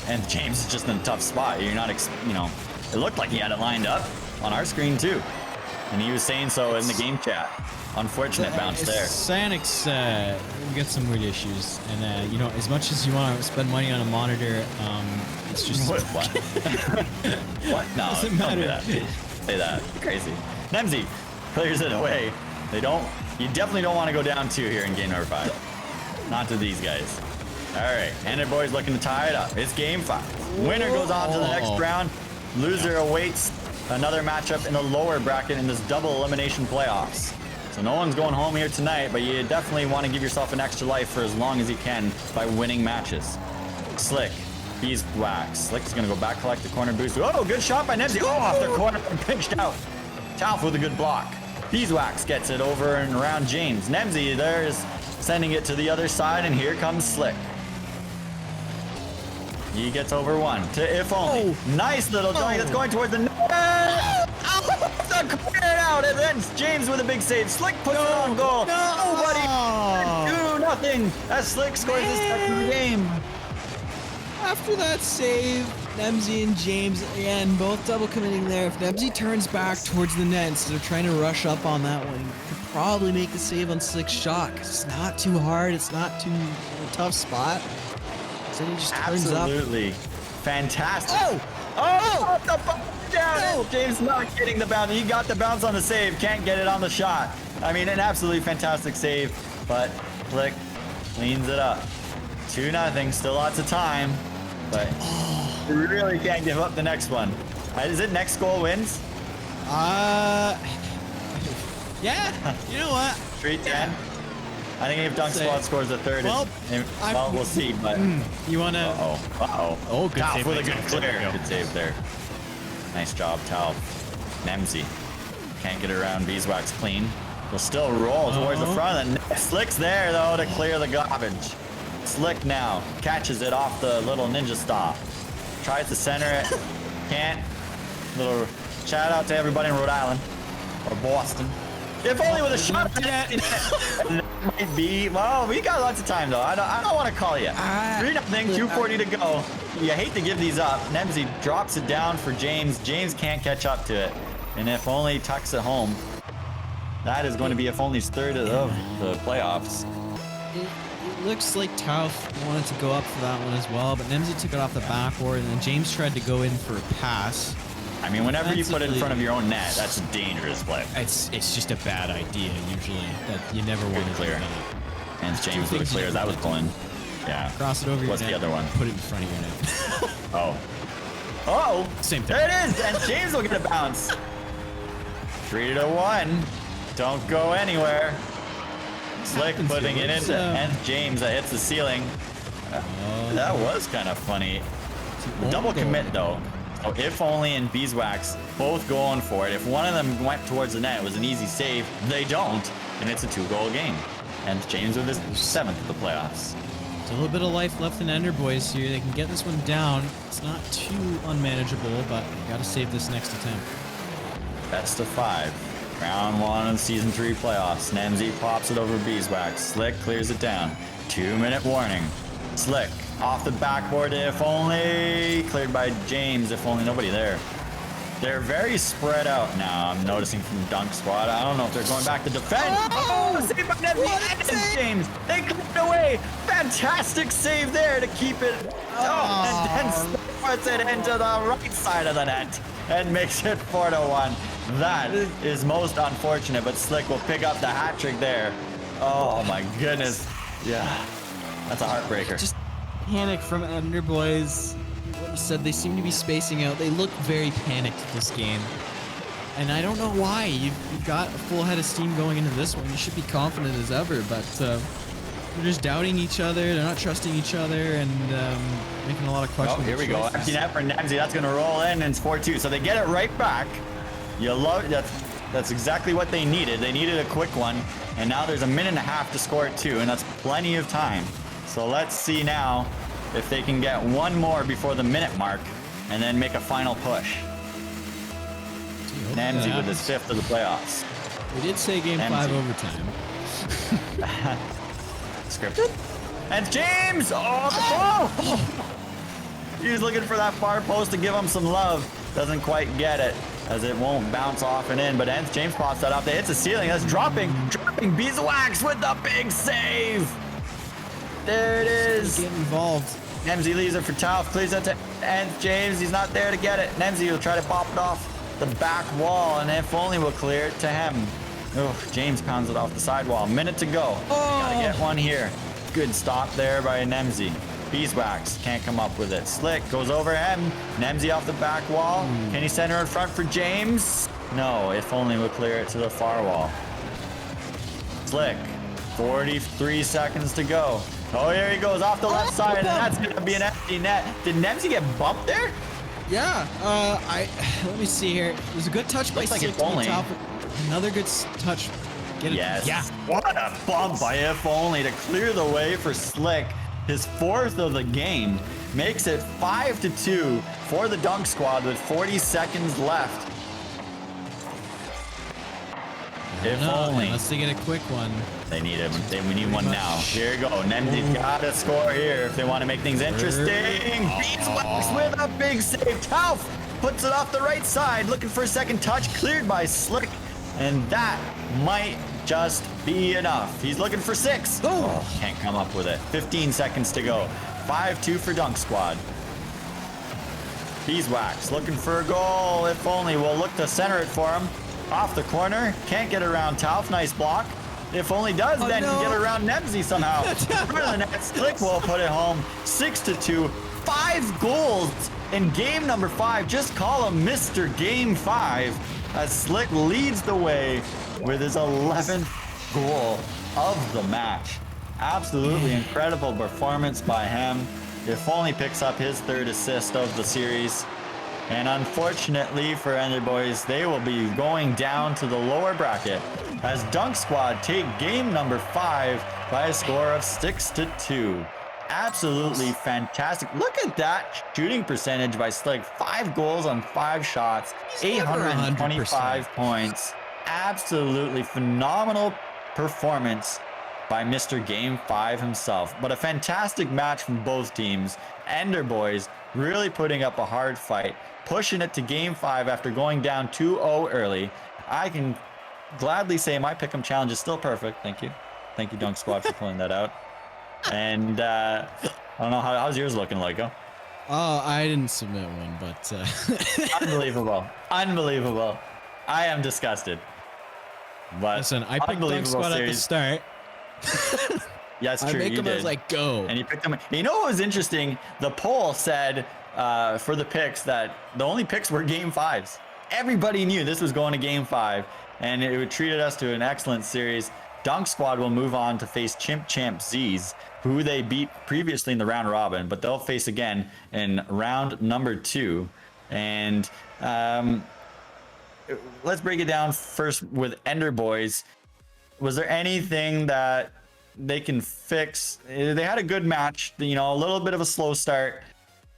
[SPEAKER 1] and James is just in a tough spot. You're not, you know, it looked like he had it lined up on our screen too. And he was saying so in the game chat. Unfortunate bounce there.
[SPEAKER 3] Psionics, we got some weird issues. And, you know, as much as you want to spend money on a monitor, it's just...
[SPEAKER 1] What? What? No,
[SPEAKER 3] doesn't matter.
[SPEAKER 1] Don't say that. Crazy. Nemzi clears it away. You definitely don't want to go down 2 here in game number 5. Not to these guys. All right, Enderbois looking to tie it up. It's game 5. Winner goes on to the next round. Loser awaits another matchup in the lower bracket in this double elimination playoffs. So no one's going home here tonight, but you definitely want to give yourself an extra life for as long as you can by winning matches. Slick, Beeswax. Slick's going to go back, collect the corner boost. Oh, good shot by Nemzi. Oh, off the corner and pinched out. Tauf with a good block. Beeswax gets it over and around James. Nemzi there is sending it to the other side, and here comes Slick. He gets over 1 to If Only. Nice little dunk that's going towards the net. Cleared out, and then James with a big save. Slick puts it on goal. Nobody. 2-0 as Slick scores his second game.
[SPEAKER 3] after that save, Nemzi and James, again, both double committing there. If Nemzi turns back towards the net instead of trying to rush up on that one, he could probably make the save on Slick's shot. 'Cause it's not too hard. It's not too a tough spot. So he just turns up.
[SPEAKER 1] Absolutely. Fantastic.
[SPEAKER 3] Oh!
[SPEAKER 1] The bounce down.
[SPEAKER 3] Oh!
[SPEAKER 1] James not getting the bounce. He got the bounce on the save. Can't get it on the shot. I mean, an absolutely fantastic save, but Flick cleans it up. 2-0. Still lots of time, but we really can't give up the next one. Is it next goal wins?
[SPEAKER 3] Yeah. You know what?
[SPEAKER 1] 3-10. I think if Dunk
[SPEAKER 3] Say-
[SPEAKER 1] Squad scores a third,
[SPEAKER 3] Well,
[SPEAKER 1] we'll see. But
[SPEAKER 3] You wanna?
[SPEAKER 1] Oh,
[SPEAKER 3] good
[SPEAKER 1] Tauf
[SPEAKER 3] save
[SPEAKER 1] with a
[SPEAKER 3] by
[SPEAKER 1] good
[SPEAKER 3] Tauf. There we
[SPEAKER 1] clear.
[SPEAKER 3] go.
[SPEAKER 1] Good save there. Nice job, Tauf. Nemzi can't get around Beeswax clean. Will still roll towards the front. And Slick's there though to clear the garbage. Slick now catches it off the little ninja stop. Tries to center it. Can't. Little shout out to everybody in Rhode Island or Boston. If only with a shot. That might be. Well, we got lots of time though. I don't want to call you. 3-0, 2:40 to go. You hate to give these up. Nemzi drops it down for James. James can't catch up to it. And if only tucks it home. That is going to be if only's third of the playoffs.
[SPEAKER 3] It looks like Tauf wanted to go up for that one as well, but Nemzi took it off the backboard, and then James tried to go in for a pass.
[SPEAKER 1] I mean, whenever you put it in
[SPEAKER 3] Defensively-
[SPEAKER 1] front of your own net, that's a dangerous play.
[SPEAKER 3] It's just a bad idea usually. That you never want to do
[SPEAKER 1] clear.
[SPEAKER 3] that.
[SPEAKER 1] And James with a clear as that was pulling. Yeah.
[SPEAKER 3] Cross it over your
[SPEAKER 1] What's
[SPEAKER 3] net.
[SPEAKER 1] the other one?
[SPEAKER 3] Put it in front of your net.
[SPEAKER 1] Oh. Oh!
[SPEAKER 3] Same thing.
[SPEAKER 1] There it is! And James will get a bounce. 3-1. Don't go anywhere. Slick
[SPEAKER 3] Happens
[SPEAKER 1] putting
[SPEAKER 3] here.
[SPEAKER 1] it into
[SPEAKER 3] It's,
[SPEAKER 1] nth James that hits the ceiling. That was kind of funny. The double commit though. So if only and Beeswax both going for it. If one of them went towards the net, it was an easy save. They don't, and it's a 2-goal game. And James with his 7th of the playoffs.
[SPEAKER 3] There's a little bit of life left in Enderbois here. They can get this one down. It's not too unmanageable, but you got to save this next attempt.
[SPEAKER 1] Best of 5. Round 1 of Season 3 playoffs. Nemzi pops it over Beeswax. Slick clears it down. 2-minute warning. Slick off the backboard, if only. Cleared by James, if only nobody there. They're very spread out now, I'm noticing from Dunk Squad. I don't know if they're going back to defend. Oh, save by Nemzi and James. They cleared away. Fantastic save there to keep it. Oh, and then Slick puts it into the right side of the net and makes it 4-1. That is most unfortunate, but Slick will pick up the hat trick there. Oh my goodness. Yeah, that's a heartbreaker.
[SPEAKER 3] Just panic from Enderbois. What you said, they seem to be spacing out. They look very panicked this game. And I don't know why. You've got a full head of steam going into this one. You should be confident as ever, but they're just doubting each other. They're not trusting each other and making a lot of questions.
[SPEAKER 1] Oh, here we go. Empty net for Nemzi. That's going to roll in, and it's 4-2. So they get it right back. You love that's exactly what they needed. They needed a quick one, and now there's a minute and a half to score it too, and that's plenty of time. So let's see now if they can get one more before the minute mark, and then make a final push. Nemzi with his 5th of the playoffs.
[SPEAKER 3] We did say game
[SPEAKER 1] Nemzi.
[SPEAKER 3] 5 overtime.
[SPEAKER 1] Scripted. And James! Oh! He's looking for that far post to give him some love. Doesn't quite get it, as it won't bounce off and in. But James pops that up. They hit the ceiling. That's dropping. Beeswax with the big save. There it is.
[SPEAKER 3] Get involved.
[SPEAKER 1] Nemzi leaves it for Tauf. Clears it to Nth James. He's not there to get it. Nemzi will try to pop it off the back wall, and if only will clear it to him. Oh, James pounds it off the sidewall. Minute to go. Gotta get one here. Good stop there by Nemzi. Beeswax can't come up with it. Slick goes over him. Nemzi off the back wall. Can he center in front for James? No, if only we'll clear it to the far wall. Slick, 43 seconds to go. Oh, here he goes off the left side, and that's gonna be an empty net. Did Nemzi get bumped there?
[SPEAKER 3] Yeah, let me see here. It was a good touch by
[SPEAKER 1] Looks like
[SPEAKER 3] Slick
[SPEAKER 1] it's
[SPEAKER 3] to the
[SPEAKER 1] only.
[SPEAKER 3] top. Another good touch. Get it.
[SPEAKER 1] Yes.
[SPEAKER 3] Yeah.
[SPEAKER 1] What a bump by If Only to clear the way for Slick. His 4th of the game makes it 5-2 for the Dunk Squad with 40 seconds left. If
[SPEAKER 3] No,
[SPEAKER 1] only.
[SPEAKER 3] unless they get a quick one.
[SPEAKER 1] They need him. We need one now. Here you go. Nemzi's got to score here if they want to make things interesting. Beeswax with a big save. Tauf puts it off the right side, looking for a second touch, cleared by Slick, and that might just be enough. He's looking for 6. Oh, can't come up with it. 15 seconds to go. 5-2 for Dunk Squad. Beeswax looking for a goal. If only. We'll look to center it for him. Off the corner. Can't get around Tauf. Nice block. If only does, then
[SPEAKER 3] no.
[SPEAKER 1] get around Nemzi somehow. Front of the net. Slick will put it home. 6-2. 5 goals in game number 5. Just call him Mr. Game 5 as Slick leads the way with his 11th goal of the match. Absolutely incredible performance by him. If only picks up his 3rd assist of the series. And unfortunately for Enderbois, they will be going down to the lower bracket as Dunk Squad take game number 5 by a score of 6-2. Absolutely fantastic. Look at that shooting percentage by Slick. 5 goals on 5 shots, 825 points. Absolutely phenomenal performance by Mr. Game 5 himself. But a fantastic match from both teams. Enderbois really putting up a hard fight, pushing it to game 5 after going down 2-0 early. I can gladly say my pick'em challenge is still perfect. Thank you. Thank you, Dunk Squad, for pulling that out. And I don't know, how's yours looking, Loiko?
[SPEAKER 3] Oh, I didn't submit one, but
[SPEAKER 1] Unbelievable. Unbelievable. I am disgusted. But
[SPEAKER 3] listen, I picked Dunk Squad at the start.
[SPEAKER 1] Yeah, it's true.
[SPEAKER 3] I make
[SPEAKER 1] you
[SPEAKER 3] them
[SPEAKER 1] did.
[SPEAKER 3] as like go.
[SPEAKER 1] And you picked them. You know what was interesting? The poll said for the picks that the only picks were game 5s. Everybody knew this was going to game 5, and it treated us to an excellent series. Dunk Squad will move on to face Chimp Champ Z's, who they beat previously in the round robin, but they'll face again in round number 2. And let's break it down first with Enderbois. Was there anything that they can fix? They had a good match, you know, a little bit of a slow start,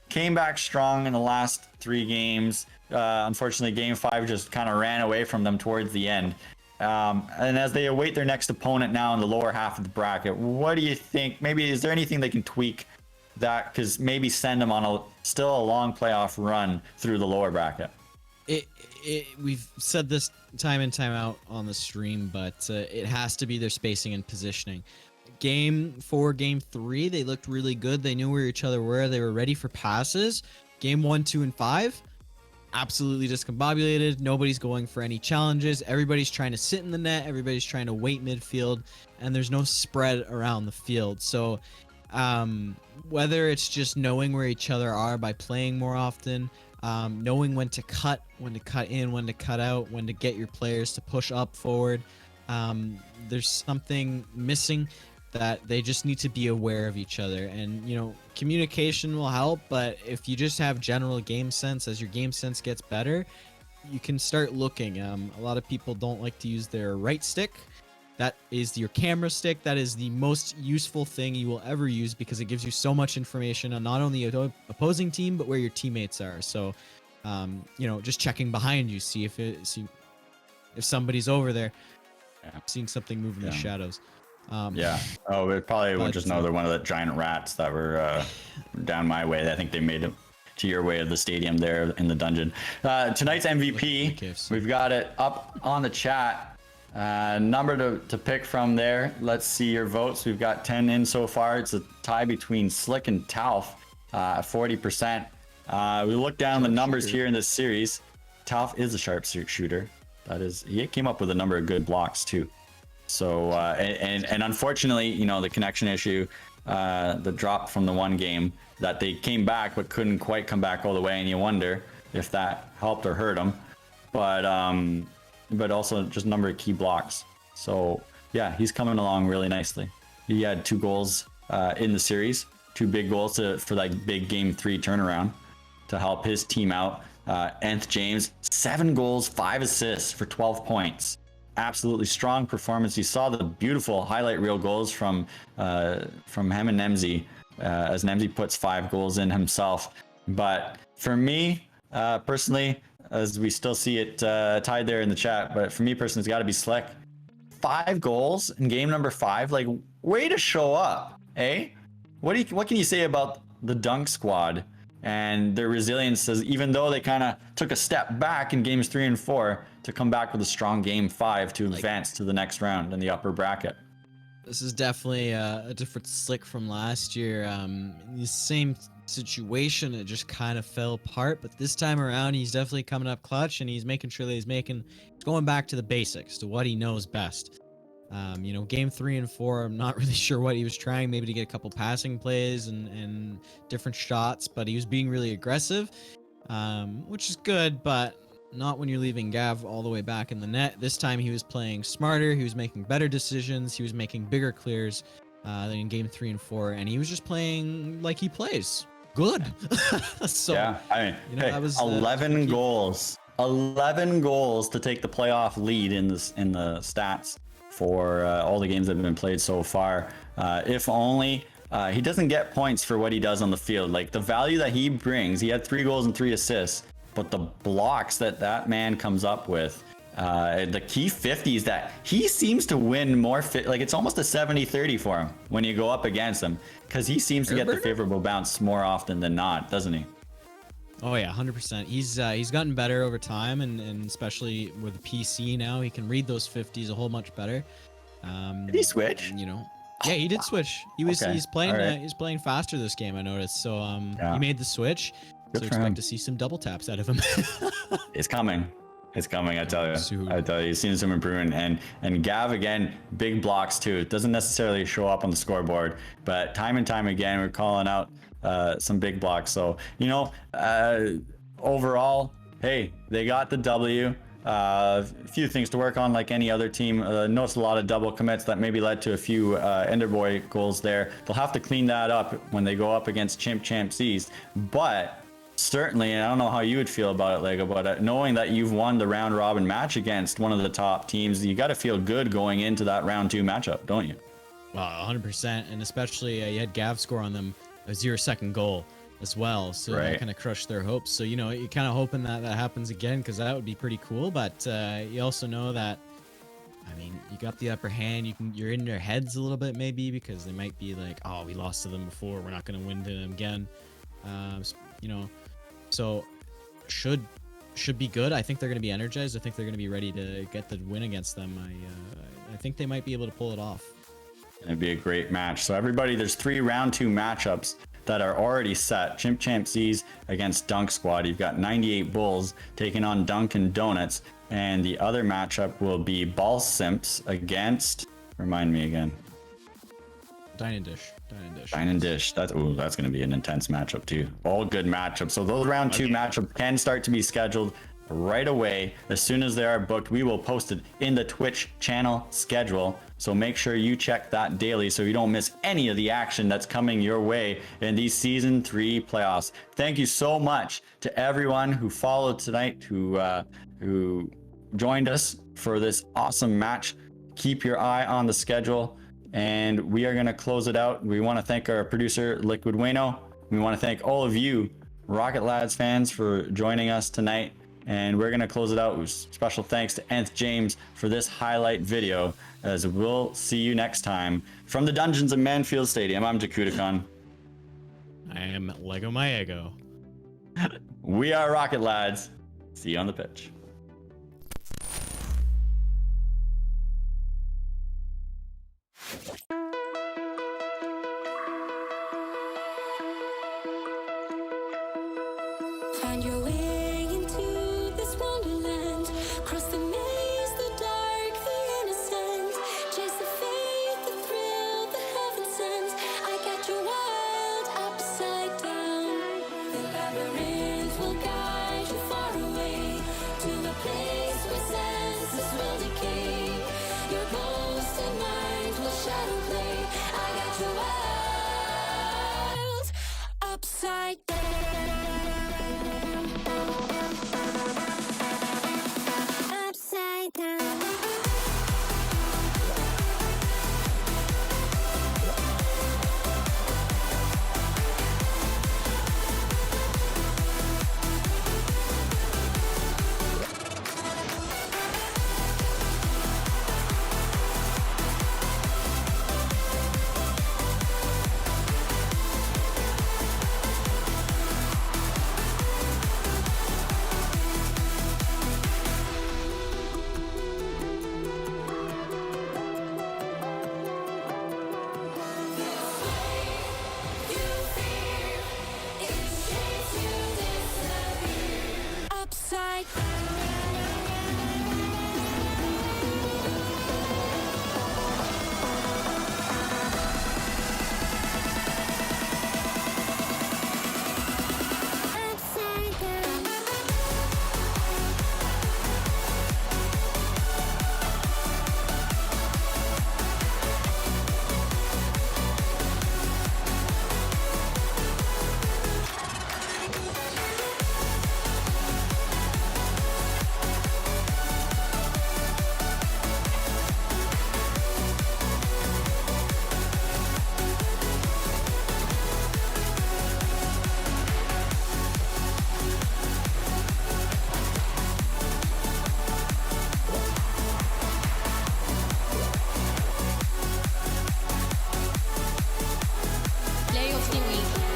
[SPEAKER 1] came back strong in the last 3 games. Unfortunately, game 5 just kind of ran away from them towards the end. And as they await their next opponent now in the lower half of the bracket, what do you think? Maybe is there anything they can tweak that because maybe send them on still a long playoff run through the lower bracket?
[SPEAKER 3] We've said this time and time out on the stream, but it has to be their spacing and positioning. Game 4, game 3, they looked really good. They knew where each other were. They were ready for passes. Game 1, 2, and 5, absolutely discombobulated. Nobody's going for any challenges. Everybody's trying to sit in the net. Everybody's trying to wait midfield, and there's no spread around the field. So whether it's just knowing where each other are by playing more often, knowing when to cut in, when to cut out, when to get your players to push up forward, there's something missing that they just need to be aware of each other. And, you know, communication will help, but if you just have general game sense, as your game sense gets better, you can start looking. A lot of people don't like to use their right stick. That is your camera stick. That is the most useful thing you will ever use because it gives you so much information on not only the opposing team, but where your teammates are. So, you know, just checking behind you, see if somebody's over there. Yeah. Seeing something move in the shadows.
[SPEAKER 1] Yeah. Oh, it probably would just know they're one of the giant rats that were down my way. I think they made it to your way of the stadium there in the dungeon. Tonight's MVP, we've got it up on the chat. Number to pick from there. Let's see your votes. We've got 10 in so far. It's a tie between Slick and Tauf, 40%. We look down the numbers here in this series. Tauf is a sharp shooter. That is, he came up with a number of good blocks too. So and unfortunately, you know, the connection issue, the drop from the one game that they came back but couldn't quite come back all the way, and you wonder if that helped or hurt them. But also just a number of key blocks. So yeah, he's coming along really nicely. He had 2 goals in the series, 2 big goals for that big game 3 turnaround to help his team out. Nth James, 7 goals, 5 assists for 12 points. Absolutely strong performance. You saw the beautiful highlight reel goals from him and Nemzi, as Nemzi puts 5 goals in himself. But for me, personally, as we still see it tied there in the chat, but for me personally, it's got to be Slick. 5 goals in game number 5. Like, way to show up, eh? What can you say about the Dunk squad and their resilience, as even though they kind of took a step back in games 3 and 4 to come back with a strong game 5 to advance to the next round in the upper bracket?
[SPEAKER 3] This is definitely a different Slick from last year. In the same situation, it just kind of fell apart. But this time around, he's definitely coming up clutch, and he's making sure that he's going back to the basics, to what he knows best. You know, game 3 and 4, I'm not really sure what he was trying, maybe to get a couple passing plays and different shots, but he was being really aggressive, which is good, but not when you're leaving Gav all the way back in the net. This time he was playing smarter, he was making better decisions, he was making bigger clears than in game 3 and 4, and he was just playing like he plays. Good. So,
[SPEAKER 1] yeah, I mean,
[SPEAKER 3] you know,
[SPEAKER 1] hey,
[SPEAKER 3] that was
[SPEAKER 1] 11 goals. 11 goals to take the playoff lead in the stats for all the games that have been played so far. If only he doesn't get points for what he does on the field. Like, the value that he brings, he had 3 goals and 3 assists, but the blocks that man comes up with, the key 50s that he seems to win more like it's almost a 70-30 for him when you go up against him, because he seems to get the favorable bounce more often than not, doesn't he?
[SPEAKER 3] Oh yeah, 100%. He's gotten better over time, and especially with the PC now, he can read those 50s a whole much better.
[SPEAKER 1] Did he switch?
[SPEAKER 3] You know, yeah, he did switch. He's playing
[SPEAKER 1] right.
[SPEAKER 3] He's playing faster this game, I noticed. So
[SPEAKER 1] Yeah.
[SPEAKER 3] he made the switch.
[SPEAKER 1] Good
[SPEAKER 3] So
[SPEAKER 1] for
[SPEAKER 3] expect
[SPEAKER 1] him.
[SPEAKER 3] to see some double taps out of him.
[SPEAKER 1] It's coming. It's coming, I tell you.
[SPEAKER 3] Soon.
[SPEAKER 1] I tell you, you've seen some improvement. And Gav, again, big blocks too. It doesn't necessarily show up on the scoreboard, but time and time again, we're calling out some big blocks. So, you know, overall, hey, they got the W. A few things to work on, like any other team. Noticed a lot of double commits that maybe led to a few Enderbois goals there. They'll have to clean that up when they go up against Champs East. But certainly, and I don't know how you would feel about it, Lego, but knowing that you've won the round robin match against one of the top teams, you got to feel good going into that round 2 matchup, don't you?
[SPEAKER 3] Well, 100%, and especially you had Gav score on them a 0-second goal as well, so
[SPEAKER 1] Right.
[SPEAKER 3] that kind of crushed their hopes. So, you know, you're kind of hoping that happens again, because that would be pretty cool. But you also know that, I mean, you got the upper hand. You're in their heads a little bit maybe, because they might be like, oh, we lost to them before, we're not going to win to them again. You know, so should be good. I think they're going to be energized. I think they're going to be ready to get the win against them. I think they might be able to pull it off.
[SPEAKER 1] It'd be a great match. So everybody, there's 3 round 2 matchups that are already set. Champs East against Dunk Squad. You've got 98 Bulls taking on Dunkin' Donuts, and the other matchup will be Ball Simps against, remind me again.
[SPEAKER 3] Dine and Dish.
[SPEAKER 1] Dine and Dish. That's going to be an intense matchup too. All good matchups. So those round 2 matchups can start to be scheduled right away. As soon as they are booked, we will post it in the Twitch channel schedule. So make sure you check that daily so you don't miss any of the action that's coming your way in these season 3 playoffs. Thank you so much to everyone who followed tonight, who joined us for this awesome match. Keep your eye on the schedule, and we are going to close it out. We want to thank our producer, Liquid Wayno. We want to thank all of you Rocket Lads fans for joining us tonight. And we're going to close it out with special thanks to Nth James for this highlight video, as we'll see you next time. From the dungeons of Manfield Stadium, I'm Jakudakon.
[SPEAKER 3] I am Lego My Ego.
[SPEAKER 1] We are Rocket Lads. See you on the pitch.
[SPEAKER 4] Find your way into this wonderland. Cross the maze, the dark, the innocent. Chase the faith, the thrill, the heaven sent. I got you wild upside down. The labyrinth will guide you far away to a place where senses will decay. Your ghost and mind will shadow play. I got you wild upside down. Upside down. Play of the week.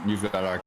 [SPEAKER 1] You've got our